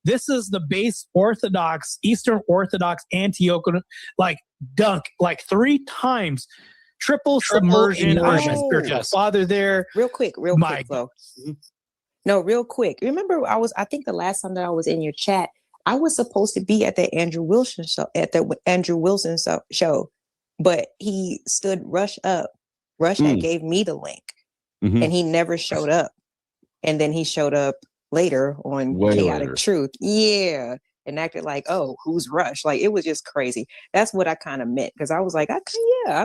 This is the base Orthodox, Eastern Orthodox Antiochian, like dunk, like 3 times. Triple submersion. I have my spiritual father there. Real quick, Flo. No, real quick. Remember, I think the last time that I was in your chat, I was supposed to be at the Andrew Wilson show, but he stood Rush up. Rush had gave me the link, and he never showed up. And then he showed up later on Chaotic Truth. Yeah. And acted like, oh, who's Rush? Like, it was just crazy. That's what I kind of meant. Because I was like, I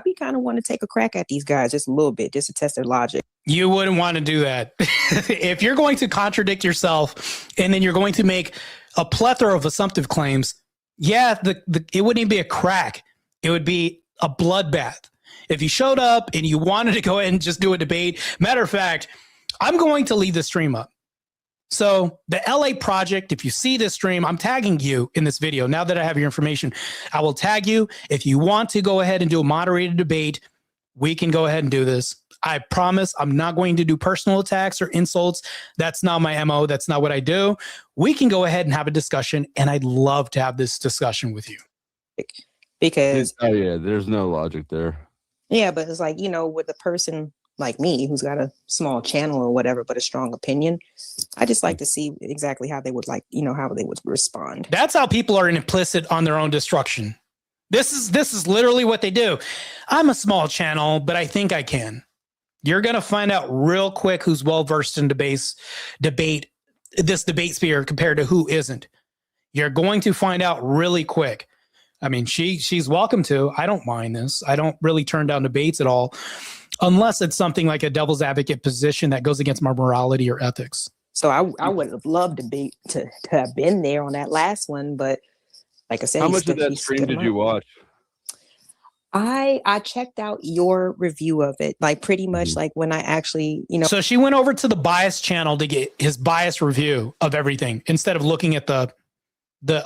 be kind of want to take a crack at these guys just a little bit, just to test their logic. You wouldn't want to do that. If you're going to contradict yourself and then you're going to make a plethora of assumptive claims, yeah, it wouldn't even be a crack. It would be a bloodbath. If you showed up and you wanted to go ahead and just do a debate, matter of fact, I'm going to leave the stream up. So the LA Project, if you see this stream, I'm tagging you in this video. Now that I have your information, I will tag you. If you want to go ahead and do a moderated debate, we can go ahead and do this. I promise I'm not going to do personal attacks or insults. That's not my MO. That's not what I do. We can go ahead and have a discussion, and I'd love to have this discussion with you. Because there's no logic there. Yeah, but it's like, with a person like me who's got a small channel or whatever, but a strong opinion, I just like to see exactly how they would how they would respond. That's how people are implicit on their own destruction. This is literally what they do. I'm a small channel, but I think I can. You're going to find out real quick who's well-versed in this debate sphere compared to who isn't. You're going to find out really quick. I mean, she's welcome to. I don't mind this. I don't really turn down debates at all, unless it's something like a devil's advocate position that goes against my morality or ethics. So I would have loved to have been there on that last one, but like I said, how much of that stream did you watch? I checked out your review of it, like pretty much like when I actually, So she went over to the bias channel to get his bias review of everything instead of looking at the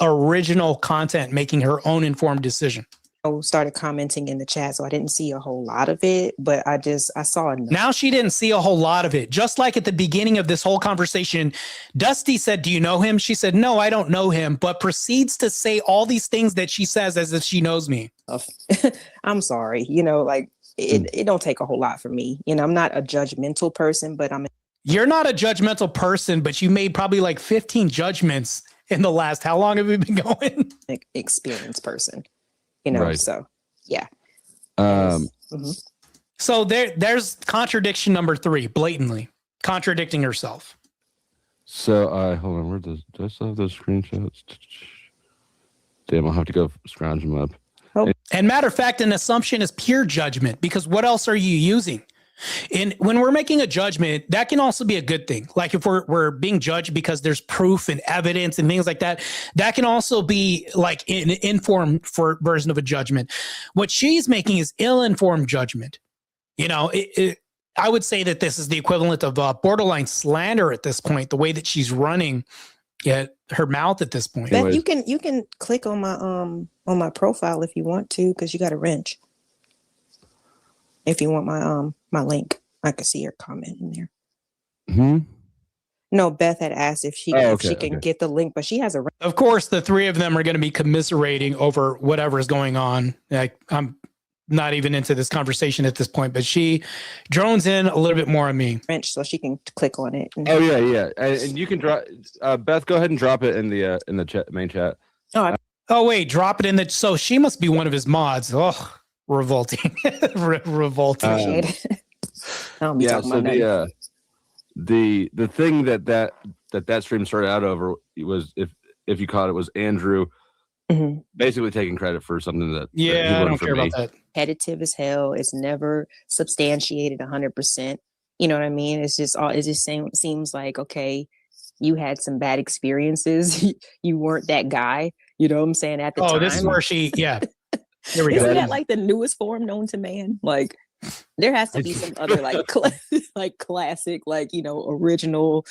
original content, making her own informed decision. Started commenting in the chat, so I didn't see a whole lot of it, but I saw enough. Now she didn't see a whole lot of it. Just like at the beginning of this whole conversation, Dusty said, "Do you know him?" She said, "No, I don't know him," but proceeds to say all these things that she says as if she knows me. I'm sorry, it don't take a whole lot for me. I'm not a judgmental person, but You're not a judgmental person, but you made probably like 15 judgments in the last. How long have we been going? Experienced person. Right. So yeah. So there's contradiction number 3, blatantly contradicting herself. So hold on, do I still have those screenshots? Damn, I'll have to go scrounge them up. And matter of fact, an assumption is pure judgment, because what else are you using? And when we're making a judgment, that can also be a good thing. Like if we're being judged because there's proof and evidence and things like that, that can also be like an informed version of a judgment. What she's making is ill-informed judgment. I would say that this is the equivalent of borderline slander at this point, the way that she's running her mouth at this point. Beth, you can click on my profile if you want to, because you got a wrench. If you want my link, I could see your comment in there. No, Beth had asked if she can get the link, but she has a wrench. Of course, the 3 of them are going to be commiserating over whatever is going on. Like, I'm not even into this conversation at this point, but she drones in a little bit more on me. French, so she can click on it. Oh yeah. And you can drop. Beth, go ahead and drop it in the chat, main chat. Oh wait, drop it in the. So she must be one of his mods. Oh, revolting, revolting. Appreciate it. I don't be Yeah. talking So about nothing. the thing that stream started out over was, if you caught it, was Andrew Mhm. basically taking credit for something that he Yeah, I learned don't from care me. about that. Repetitive as hell. It's never substantiated 100%. You know what I mean? It's just all. It just seems like, okay, you had some bad experiences. You weren't that guy. You know what I'm saying? At the time. This is where she. Yeah, there we go. Isn't that like the newest form known to man? Like, there has to be some other like like classic, like, you know, original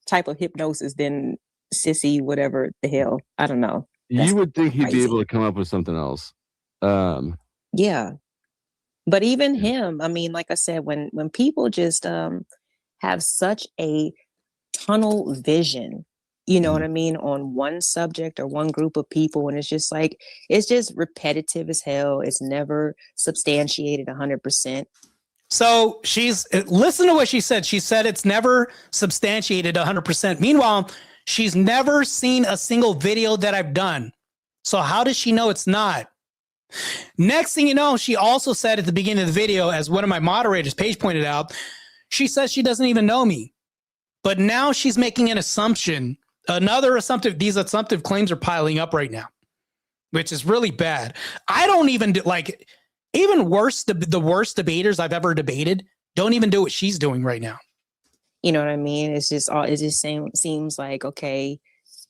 type of hypnosis than sissy, whatever the hell. I don't know. You would think he'd be crazy. able to come up with something else. Yeah. But even him, I mean, like I said, when people just have such a tunnel vision, you know what I mean, on one subject or one group of people, and it's just like, it's just repetitive as hell. It's never substantiated 100%. So listen to what she said. She said it's never substantiated 100%. Meanwhile, she's never seen a single video that I've done. So how does she know it's not? Next thing you know, she also said at the beginning of the video, as one of my moderators, Paige, pointed out, she says she doesn't even know me. But now she's making an assumption. These assumptive claims are piling up right now, which is really bad. I don't even even worse, the worst debaters I've ever debated don't even do what she's doing right now. You know what I mean? It's just all. It just seems like, okay,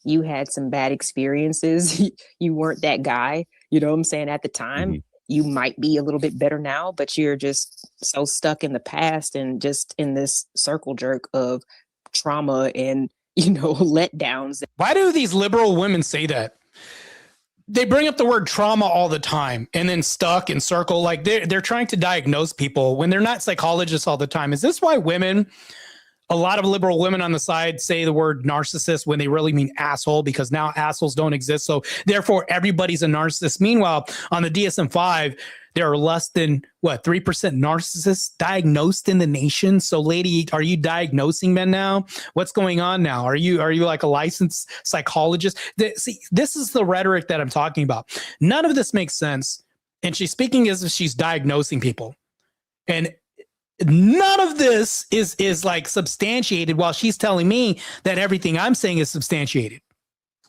you had some bad experiences. You weren't that guy. You know what I'm saying? At the time, you might be a little bit better now, but you're just so stuck in the past and just in this circle jerk of trauma and, you know, letdowns. Why do these liberal women say that? They bring up the word trauma all the time and then stuck and circle. Like they're trying to diagnose people when they're not psychologists all the time. Is this why a lot of liberal women on the side say the word narcissist when they really mean asshole, because now assholes don't exist. So therefore everybody's a narcissist. Meanwhile, on the DSM-5, there are less than 3% narcissists diagnosed in the nation. So lady, are you diagnosing men now? What's going on now? Are you like a licensed psychologist? See, this is the rhetoric that I'm talking about. None of this makes sense. And she's speaking as if she's diagnosing people. And none of this is like substantiated, while she's telling me that everything I'm saying is substantiated.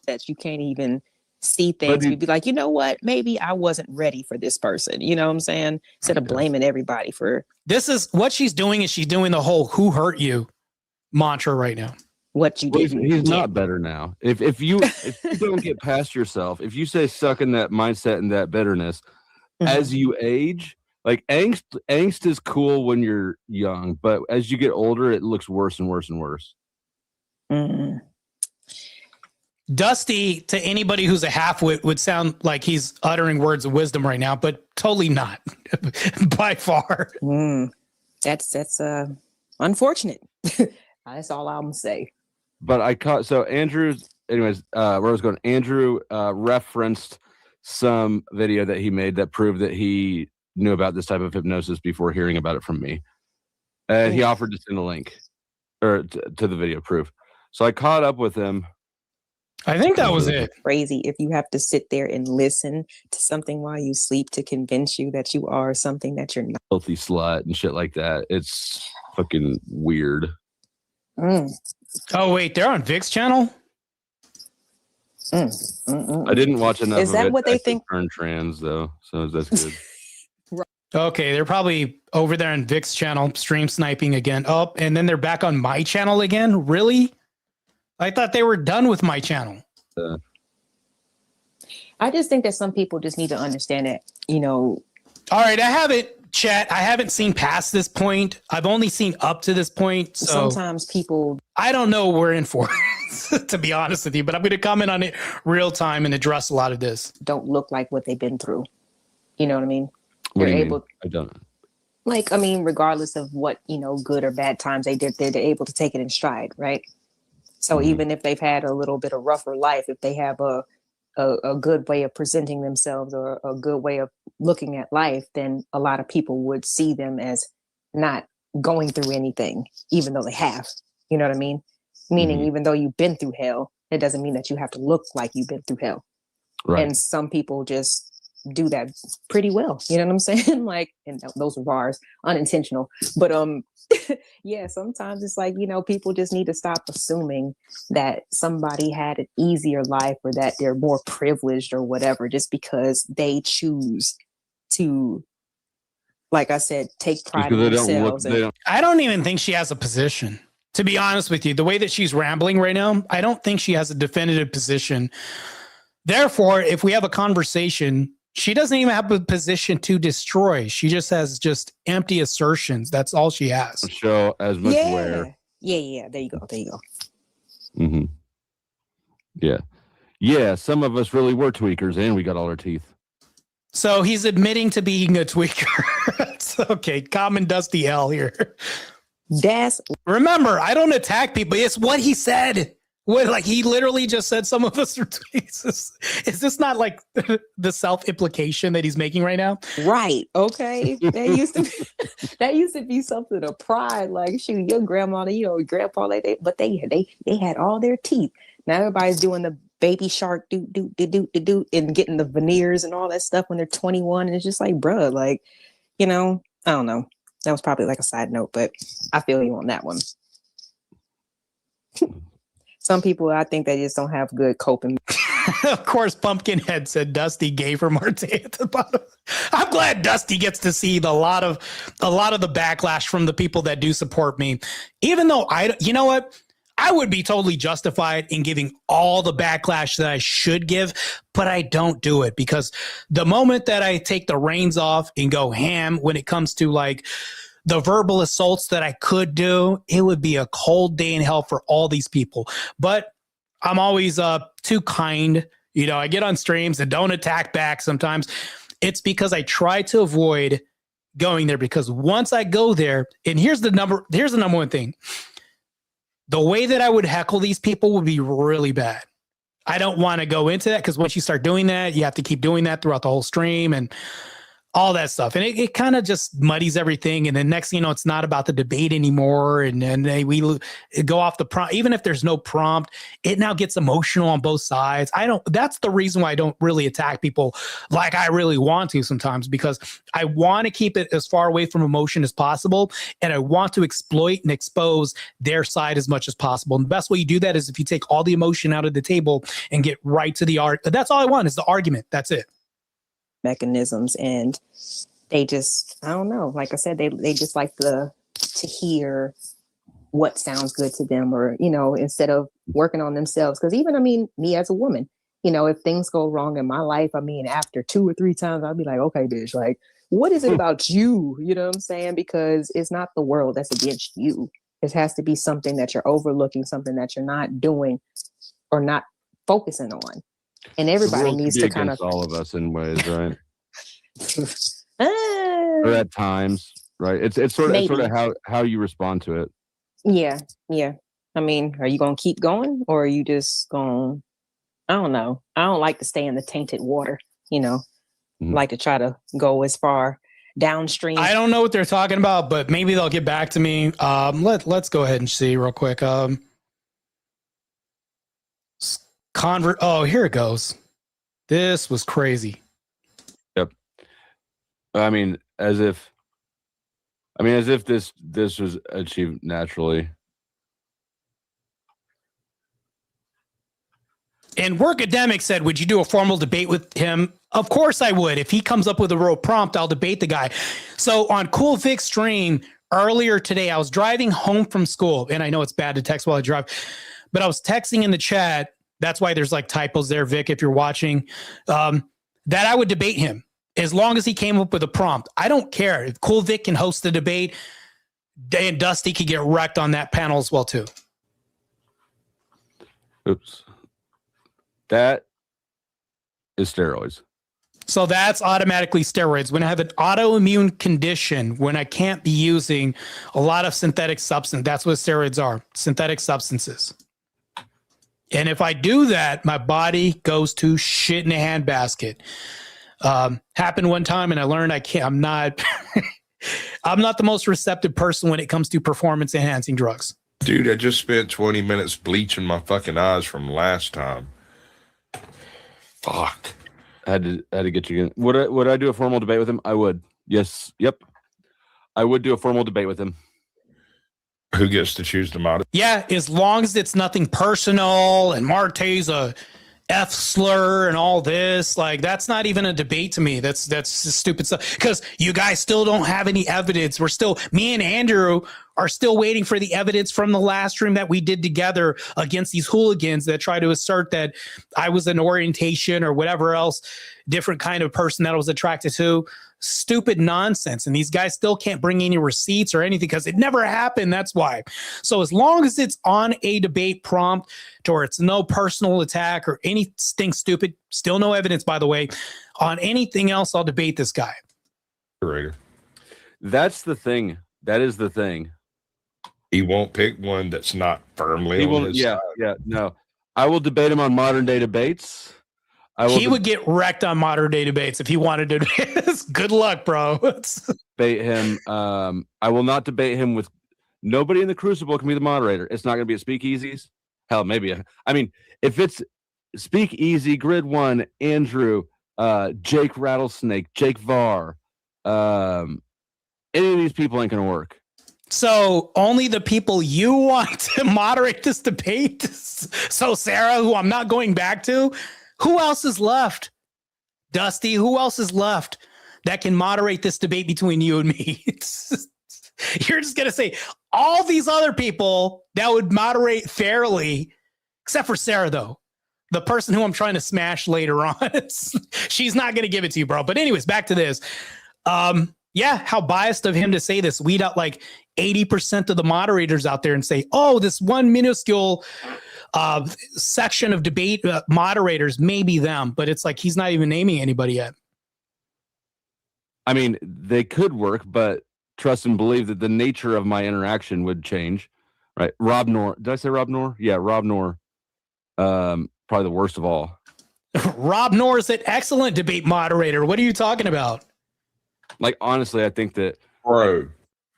That you can't even see things. You'd be like, you know what? Maybe I wasn't ready for this person. You know what I'm saying? Instead of blaming everybody for. This is what she's doing. Is she's doing the whole "who hurt you" mantra right now? What you did. He's not better now. If you don't get past yourself, if you say suck in that mindset and that bitterness, as you age. Like angst is cool when you're young, but as you get older, it looks worse and worse and worse. Dusty, to anybody who's a halfwit, would sound like he's uttering words of wisdom right now, but totally not by far. That's unfortunate. That's all I'm gonna say. But Andrew's, anyways, where I was going, Andrew referenced some video that he made that proved that he knew about this type of hypnosis before hearing about it from me, and he offered to send a link or to the video proof. So I caught up with him. I think that was it. Crazy if you have to sit there and listen to something while you sleep to convince you that you are something that you're not. Filthy slut and shit like that. It's fucking weird. Oh wait, they're on Vic's channel. I didn't watch enough. Is that of it what they to think? Turn trans though, so that's good. Okay, they're probably over there on Vic's channel, stream sniping again. Oh, and then they're back on my channel again. Really? I thought they were done with my channel. I just think that some people just need to understand that, you know. All right, I haven't seen past this point. I've only seen up to this point. So sometimes people, I don't know what we're in for, to be honest with you, but I'm going to comment on it real time and address a lot of this. Don't look like what they've been through. You know what I mean? What They're do you able. mean? I don't. Like, I mean, regardless of what, you know, good or bad times they did, they're able to take it in stride, right? So even if they've had a little bit of rougher life, if they have a a good way of presenting themselves or a good way of looking at life, then a lot of people would see them as not going through anything, even though they have. You know what I mean? Meaning, even though you've been through hell, it doesn't mean that you have to look like you've been through hell. Right. And some people just do that pretty well. You know what I'm saying? Like, and those are bars, unintentional. But yeah, sometimes it's like, people just need to stop assuming that somebody had an easier life or that they're more privileged or whatever, just because they choose to, like I said, take pride in themselves. I don't even think she has a position. To be honest with you, the way that she's rambling right now, I don't think she has a definitive position. Therefore, if we have a conversation, she doesn't even have a position to destroy. She just has empty assertions. That's all she has. Show as much where. Yeah. There you go. Mm-hmm. Yeah. Yeah. Some of us really were tweakers and we got all our teeth. So he's admitting to being a tweaker. It's okay. Common Dusty L here. Remember, I don't attack people. It's what he said. Like he literally just said some of us are tweakers. Is this not like the self-implication that he's making right now? Right. Okay. That used to be something of pride. Like, shoot, your grandma, your grandpa, but they had all their teeth. Now everybody's doing the baby shark do and getting the veneers and all that stuff when they're 21. And it's just like, bruh, like, I don't know. That was probably like a side note, but I feel you on that one. Some people, I think they just don't have good coping. Of course, Pumpkinhead said Dusty gave her Marte at the bottom. I'm glad Dusty gets to see a lot of the backlash from the people that do support me. Even though you know what? I would be totally justified in giving all the backlash that I should give, but I don't do it because the moment that I take the reins off and go ham when it comes to like the verbal assaults that I could do, it would be a cold day in hell for all these people. But I'm always too kind. I get on streams and don't attack back sometimes. It's because I try to avoid going there, because once I go there, and here's the number one thing. The way that I would heckle these people would be really bad. I don't want to go into that because once you start doing that, you have to keep doing that throughout the whole stream and all that stuff. And it kind of just muddies everything. And then next thing you know, it's not about the debate anymore. And then we go off the prompt. Even if there's no prompt, it now gets emotional on both sides. That's the reason why I don't really attack people like I really want to sometimes, because I want to keep it as far away from emotion as possible. And I want to exploit and expose their side as much as possible. And the best way you do that is if you take all the emotion out of the table and get right to the art. That's all I want is the argument. That's it. Mechanisms, and they just, I don't know, like I said, they just like to hear what sounds good to them, or instead of working on themselves. Because even me as a woman, if things go wrong in my life, after 2 or 3 times I'll be like, okay, bitch, like, what is it about you? You know what I'm saying? Because it's not the world that's against you. It has to be something that you're overlooking, something that you're not doing or not focusing on. And everybody needs to kind of all of us in ways, right? Or at times, right? It's sort of how you respond to it. Yeah. Are you gonna keep going, or are you just going? I don't know. I don't like to stay in the tainted water. Like to try to go as far downstream. I don't know what they're talking about, but maybe they'll get back to me. Let's go ahead and see real quick. Oh, here it goes. This was crazy. Yep. As if this was achieved naturally. And Workademic said, would you do a formal debate with him? Of course I would. If he comes up with a real prompt, I'll debate the guy. So on Cool Vic's stream earlier today, I was driving home from school, and I know it's bad to text while I drive, but I was texting in the chat. That's why there's like typos there, Vic, if you're watching, that I would debate him as long as he came up with a prompt. I don't care. If Cool Vic can host the debate, and Dusty could get wrecked on that panel as well, too. Oops. That is steroids. So that's automatically steroids. When I have an autoimmune condition, when I can't be using a lot of synthetic substance, that's what steroids are, synthetic substances. And if I do that, my body goes to shit in a handbasket. Happened one time, and I learned I'm not I'm not the most receptive person when it comes to performance enhancing drugs. Dude, I just spent 20 minutes bleaching my fucking eyes from last time. Fuck. I had to get you in. Would I do a formal debate with him? I would. Yes. Yep. I would do a formal debate with him. Who gets to choose the mod? Yeah, as long as it's nothing personal and Marte's a F slur and all this, like that's not even a debate to me. That's stupid stuff because you guys still don't have any evidence. Me and Andrew are still waiting for the evidence from the last stream that we did together against these hooligans that try to assert that I was an orientation or whatever else different kind of person that I was attracted to. Stupid nonsense. And these guys still can't bring any receipts or anything because it never happened. That's why. So as long as it's on a debate prompt or it's no personal attack or anything stupid, still no evidence, by the way, on anything else, I'll debate this guy. That's the thing. That is the thing. He won't pick one that's not firmly on his side. Yeah, no. I will debate him on modern day debates. He would get wrecked on modern day debates if he wanted to. Good luck, bro. Debate him. I will not debate him with nobody in the Crucible can be the moderator. It's not going to be at Speakeasies. Hell, maybe. If it's Speakeasy, Grid One, Andrew, Jake Rattlesnake, Jake Var, any of these people ain't going to work. So only the people you want to moderate this debate. So Sarah, who I'm not going back to. Who else is left? Dusty, who else is left that can moderate this debate between you and me? You're just going to say all these other people that would moderate fairly, except for Sarah, though. The person who I'm trying to smash later on. She's not going to give it to you, bro. But anyways, back to this. Yeah, how biased of him to say this. Weed out like 80% of the moderators out there and say, oh, this one minuscule section of debate moderators, maybe them, but it's like he's not even naming anybody yet. I mean, they could work, but trust and believe that the nature of my interaction would change, right? Rob Noor. Did I say Rob Noor? Yeah, Rob Noor. Probably the worst of all. Rob Noor is an excellent debate moderator. What are you talking about? Like, honestly, I think that... Bro,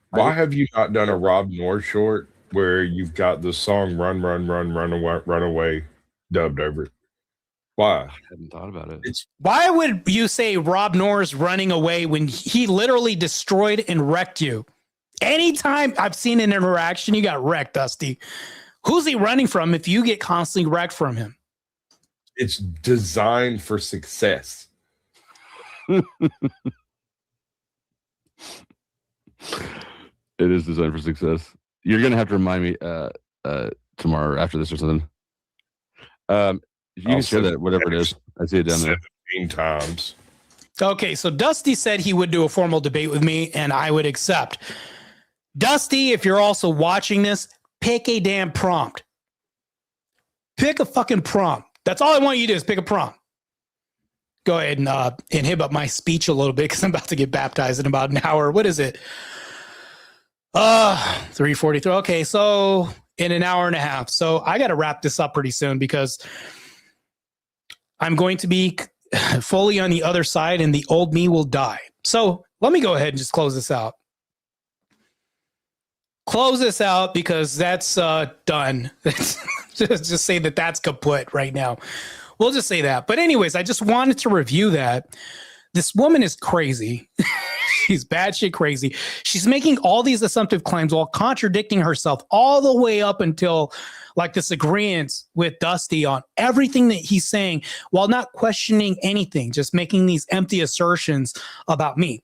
why have you not done a Rob Noor short where you've got the song run away dubbed over it? Why? I hadn't thought about it. Why would you say Rob Noor's running away when he literally destroyed and wrecked you? Anytime I've seen an interaction, you got wrecked, Dusty. Who's he running from if you get constantly wrecked from him? It's designed for success. It is designed for success. You're gonna have to remind me tomorrow after this or something. You can share that, whatever it is. I see it down there. 17 times. Okay, so Dusty said he would do a formal debate with me, and I would accept. Dusty, if you're also watching this, pick a damn prompt. Pick a fucking prompt. That's all I want you to do is pick a prompt. Go ahead and inhibit my speech a little bit because I'm about to get baptized in about an hour. What is it? 3:43. Okay, so in an hour and a half. So I got to wrap this up pretty soon because I'm going to be fully on the other side and the old me will die. So let me go ahead and just close this out. Close this out because that's done. just say that that's kaput right now. We'll just say that. But anyways, I just wanted to review that. This woman is crazy. She's batshit crazy. She's making all these assumptive claims while contradicting herself all the way up until like disagreements with Dusty on everything that he's saying while not questioning anything, just making these empty assertions about me.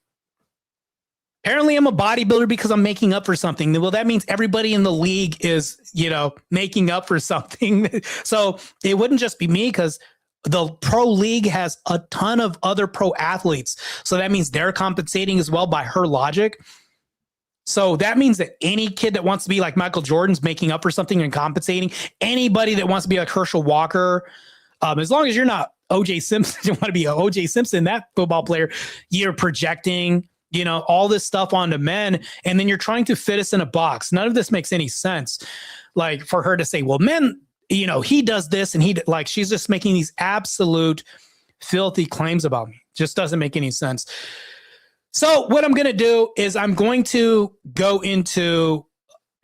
Apparently I'm a bodybuilder because I'm making up for something. Well, that means everybody in the league is, making up for something. So it wouldn't just be me because the pro league has a ton of other pro athletes. So that means they're compensating as well by her logic. So that means that any kid that wants to be like Michael Jordan's making up for something and compensating. Anybody that wants to be like Herschel Walker, as long as you're not OJ Simpson, you want to be a OJ Simpson, that football player, you're projecting, all this stuff onto men. And then you're trying to fit us in a box. None of this makes any sense. Like for her to say, well, men he does this and like, she's just making these absolute filthy claims about me. Just doesn't make any sense. So what I'm going to do is I'm going to go into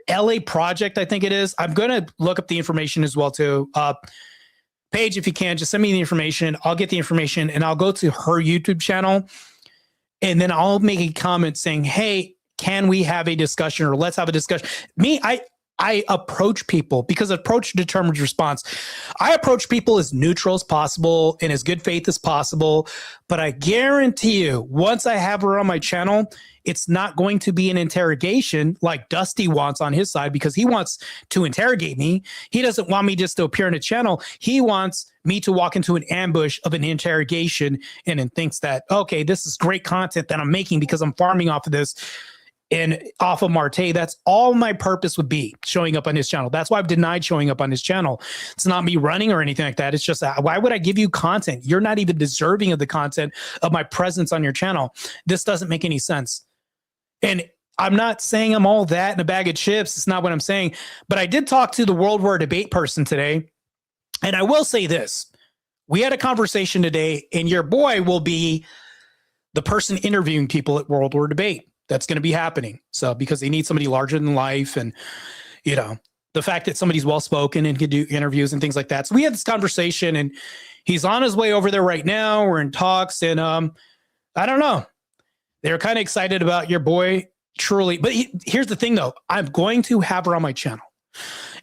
LA Project, I think it is. I'm going to look up the information as well too. Paige, if you can, just send me the information. I'll get the information and I'll go to her YouTube channel. And then I'll make a comment saying, hey, can we have a discussion, or let's have a discussion? I approach people because approach determines response. I approach people as neutral as possible and as good faith as possible. But I guarantee you, once I have her on my channel, it's not going to be an interrogation like Dusty wants on his side, because he wants to interrogate me. He doesn't want me just to appear on a channel. He wants me to walk into an ambush of an interrogation and then thinks that, okay, this is great content that I'm making because I'm farming off of this. And off of Marte, that's all my purpose would be, showing up on his channel. That's why I've denied showing up on his channel. It's not me running or anything like that. It's just, why would I give you content? You're not even deserving of the content of my presence on your channel. This doesn't make any sense. And I'm not saying I'm all that in a bag of chips. It's not what I'm saying. But I did talk to the World War Debate person today. And I will say this. We had a conversation today, and your boy will be the person interviewing people at World War Debate. That's going to be happening. So because they need somebody larger than life, and the fact that somebody's well-spoken and can do interviews and things like that. So we had this conversation, and he's on his way over there right now. We're in talks, and I don't know. They're kind of excited about your boy, truly. But here's the thing, though. I'm going to have her on my channel.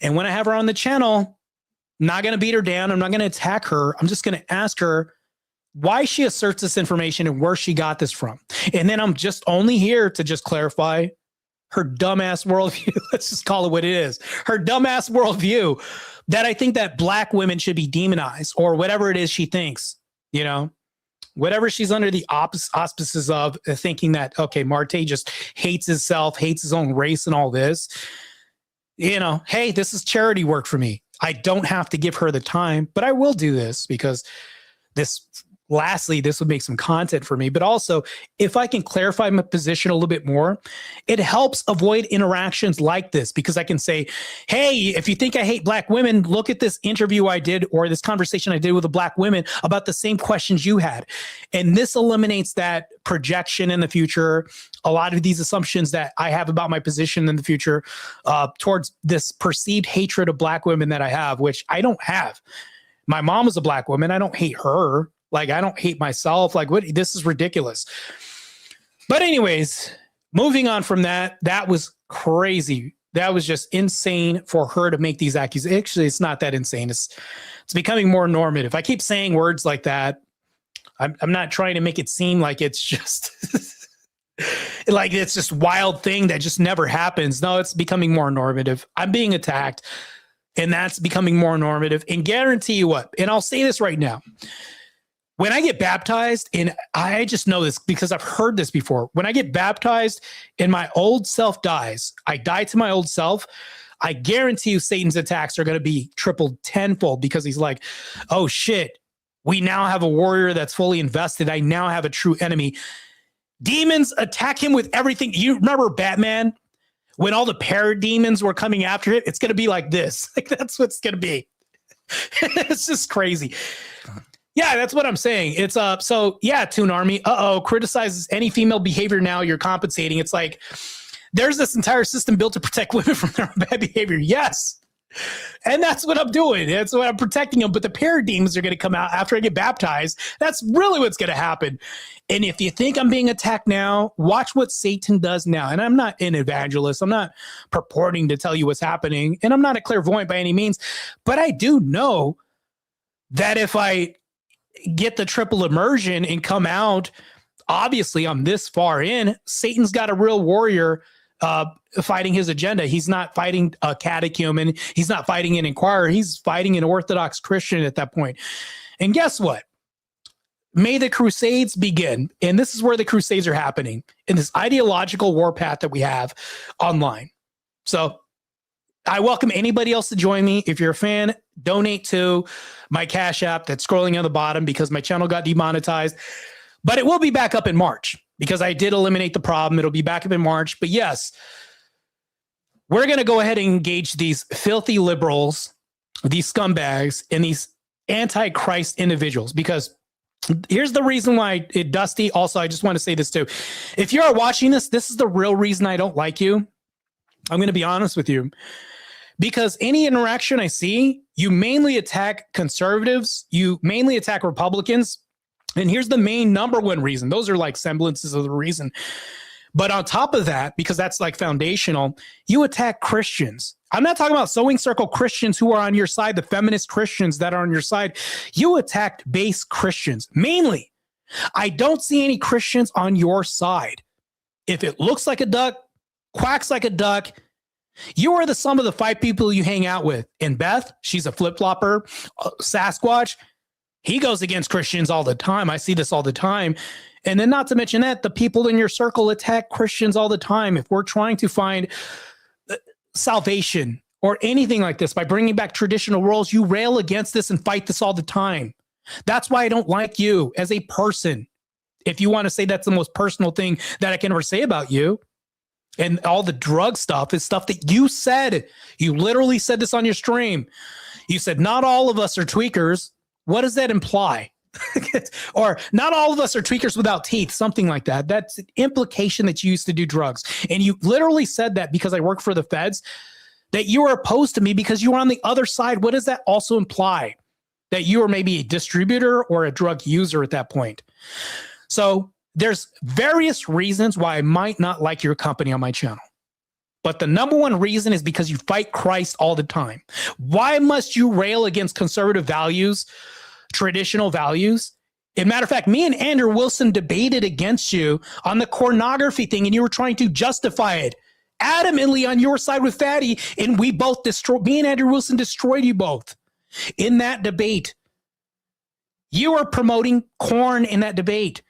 And when I have her on the channel, I'm not going to beat her down. I'm not going to attack her. I'm just going to ask her why she asserts this information and where she got this from. And then I'm just only here to just clarify her dumbass worldview. Let's just call it what it is. Her dumbass worldview that I think that black women should be demonized, or whatever it is she thinks, whatever she's under the auspices of, thinking that, okay, Marte just hates himself, hates his own race and all this. Hey, this is charity work for me. I don't have to give her the time, but I will do this because lastly, this would make some content for me. But also, if I can clarify my position a little bit more, it helps avoid interactions like this, because I can say, hey, if you think I hate black women, look at this interview I did, or this conversation I did with the black women about the same questions you had. And this eliminates that projection in the future. A lot of these assumptions that I have about my position in the future towards this perceived hatred of black women that I have, which I don't have. My mom is a black woman. I don't hate her. Like, I don't hate myself. Like, what? This is ridiculous. But anyways, moving on from that, that was crazy. That was just insane for her to make these accusations. Actually, it's not that insane. It's becoming more normative. I keep saying words like that. I'm not trying to make it seem like it's just like it's this wild thing that just never happens. No, it's becoming more normative. I'm being attacked, and that's becoming more normative. And guarantee you what, and I'll say this right now. When I get baptized, and I just know this because I've heard this before, when I get baptized and my old self dies, I die to my old self, I guarantee you Satan's attacks are going to be tripled tenfold, because he's like, oh shit, we now have a warrior that's fully invested. I now have a true enemy. Demons attack him with everything. You remember Batman? When all the parademons were coming after it, it's going to be like this. Like, that's what it's going to be. It's just crazy. Yeah, that's what I'm saying. It's so yeah, Toon Army. Criticizes any female behavior now, you're compensating. It's like there's this entire system built to protect women from their own bad behavior. Yes. And that's what I'm doing. That's what I'm protecting them. But the parademons are going to come out after I get baptized. That's really what's going to happen. And if you think I'm being attacked now, watch what Satan does now. And I'm not an evangelist. I'm not purporting to tell you what's happening. And I'm not a clairvoyant by any means. But I do know that if I get the triple immersion and come out, obviously I'm this far in, Satan's got a real warrior fighting his agenda. He's not fighting a catechumen. He's not fighting an inquirer. He's fighting an Orthodox Christian at that point. And guess what? May the Crusades begin. And this is where the Crusades are happening, in this ideological warpath that we have online. So I welcome anybody else to join me. If you're a fan, donate to my Cash App that's scrolling on the bottom, because my channel got demonetized. But it will be back up in March, because I did eliminate the problem. It'll be back up in March. But yes, we're going to go ahead and engage these filthy liberals these scumbags and these anti-Christ individuals, because here's the reason why Dusty. Also, I just want to say this too. If you are watching this, this is the real reason I don't like you. I'm going to be honest with you, because any interaction I see, you mainly attack conservatives, you mainly attack Republicans. And here's the main number one reason. Those are like semblances of the reason. But on top of that, because that's like foundational, you attack Christians. I'm not talking about sewing circle Christians who are on your side, the feminist Christians that are on your side. You attacked base Christians, mainly. I don't see any Christians on your side. If it looks like a duck, quacks like a duck, you are the sum of the 5 people you hang out with. And Beth, she's a flip-flopper. Sasquatch, he goes against Christians all the time. I see this all the time. And then not to mention that the people in your circle attack Christians all the time. If we're trying to find salvation or anything like this by bringing back traditional roles, you rail against this and fight this all the time. That's why I don't like you as a person. If you want to say that's the most personal thing that I can ever say about you. And all the drug stuff is stuff that you said. You literally said this on your stream. You said, not all of us are tweakers. What does that imply? Or not all of us are tweakers without teeth, something like that. That's an implication that you used to do drugs. And you literally said that because I work for the feds, that you were opposed to me because you were on the other side. What does that also imply? That you were maybe a distributor or a drug user at that point. So there's various reasons why I might not like your company on my channel. But the number one reason is because you fight Christ all the time. Why must you rail against conservative values, traditional values? As a matter of fact, me and Andrew Wilson debated against you on the pornography thing, and you were trying to justify it adamantly on your side with Fatty, and we both destroyed, me and Andrew Wilson destroyed you both in that debate. You are promoting corn in that debate.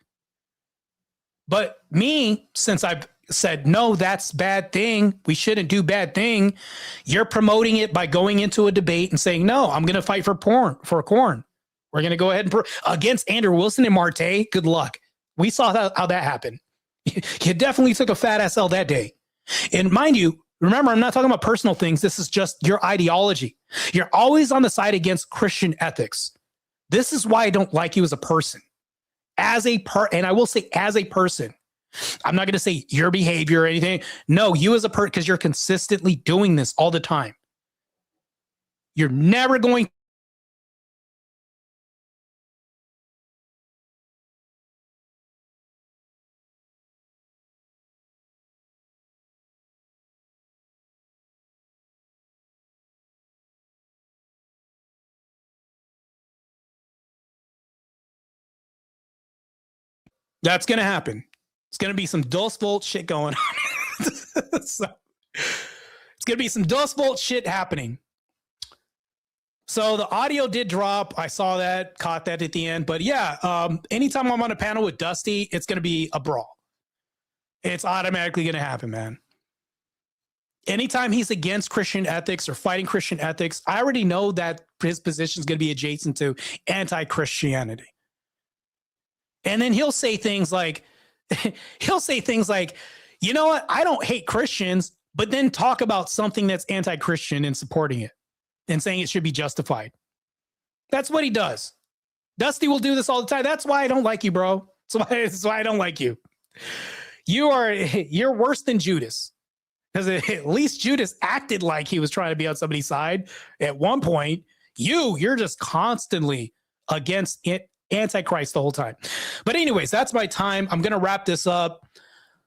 But me, since I've said, no, that's bad thing, we shouldn't do bad thing, you're promoting it by going into a debate and saying, no, I'm going to fight for corn. We're going to go ahead and against Andrew Wilson and Marte. Good luck. We saw how that happened. You definitely took a fat ass L that day. And mind you, remember, I'm not talking about personal things. This is just your ideology. You're always on the side against Christian ethics. This is why I don't like you as a person. And I will say as a person. I'm not going to say your behavior or anything. No, you as a person, because you're consistently doing this all the time. You're never going. That's going to happen. It's going to be some Dust Bolt shit going on. So, it's going to be some Dust Bolt shit happening. So the audio did drop. I saw that, caught that at the end. But yeah, anytime I'm on a panel with Dusty, it's going to be a brawl. It's automatically going to happen, man. Anytime he's against Christian ethics or fighting Christian ethics, I already know that his position is going to be adjacent to anti-Christianity. And then he'll say things like, you know what? I don't hate Christians, but then talk about something that's anti-Christian and supporting it and saying it should be justified. That's what he does. Dusty will do this all the time. That's why I don't like you, bro. That's why I don't like you. You're worse than Judas. Because at least Judas acted like he was trying to be on somebody's side at one point. You're just constantly against it. Antichrist the whole time. But anyways, that's my time. I'm going to wrap this up.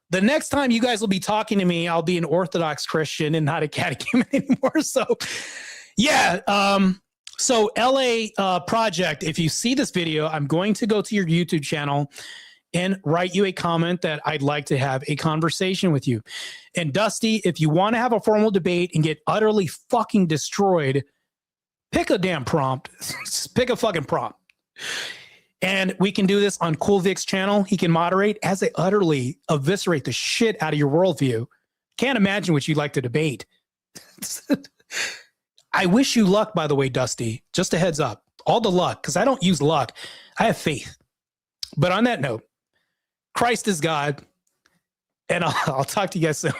The next time you guys will be talking to me, I'll be an Orthodox Christian and not a catechumen anymore. So yeah. So LA Project, if you see this video, I'm going to go to your YouTube channel and write you a comment that I'd like to have a conversation with you. And Dusty, if you want to have a formal debate and get utterly fucking destroyed, pick a damn prompt. Pick a fucking prompt. And we can do this on Cool Vic's channel. He can moderate as they utterly eviscerate the shit out of your worldview. Can't imagine what you'd like to debate. I wish you luck, by the way, Dusty. Just a heads up. All the luck, because I don't use luck. I have faith. But on that note, Christ is God. And I'll talk to you guys soon.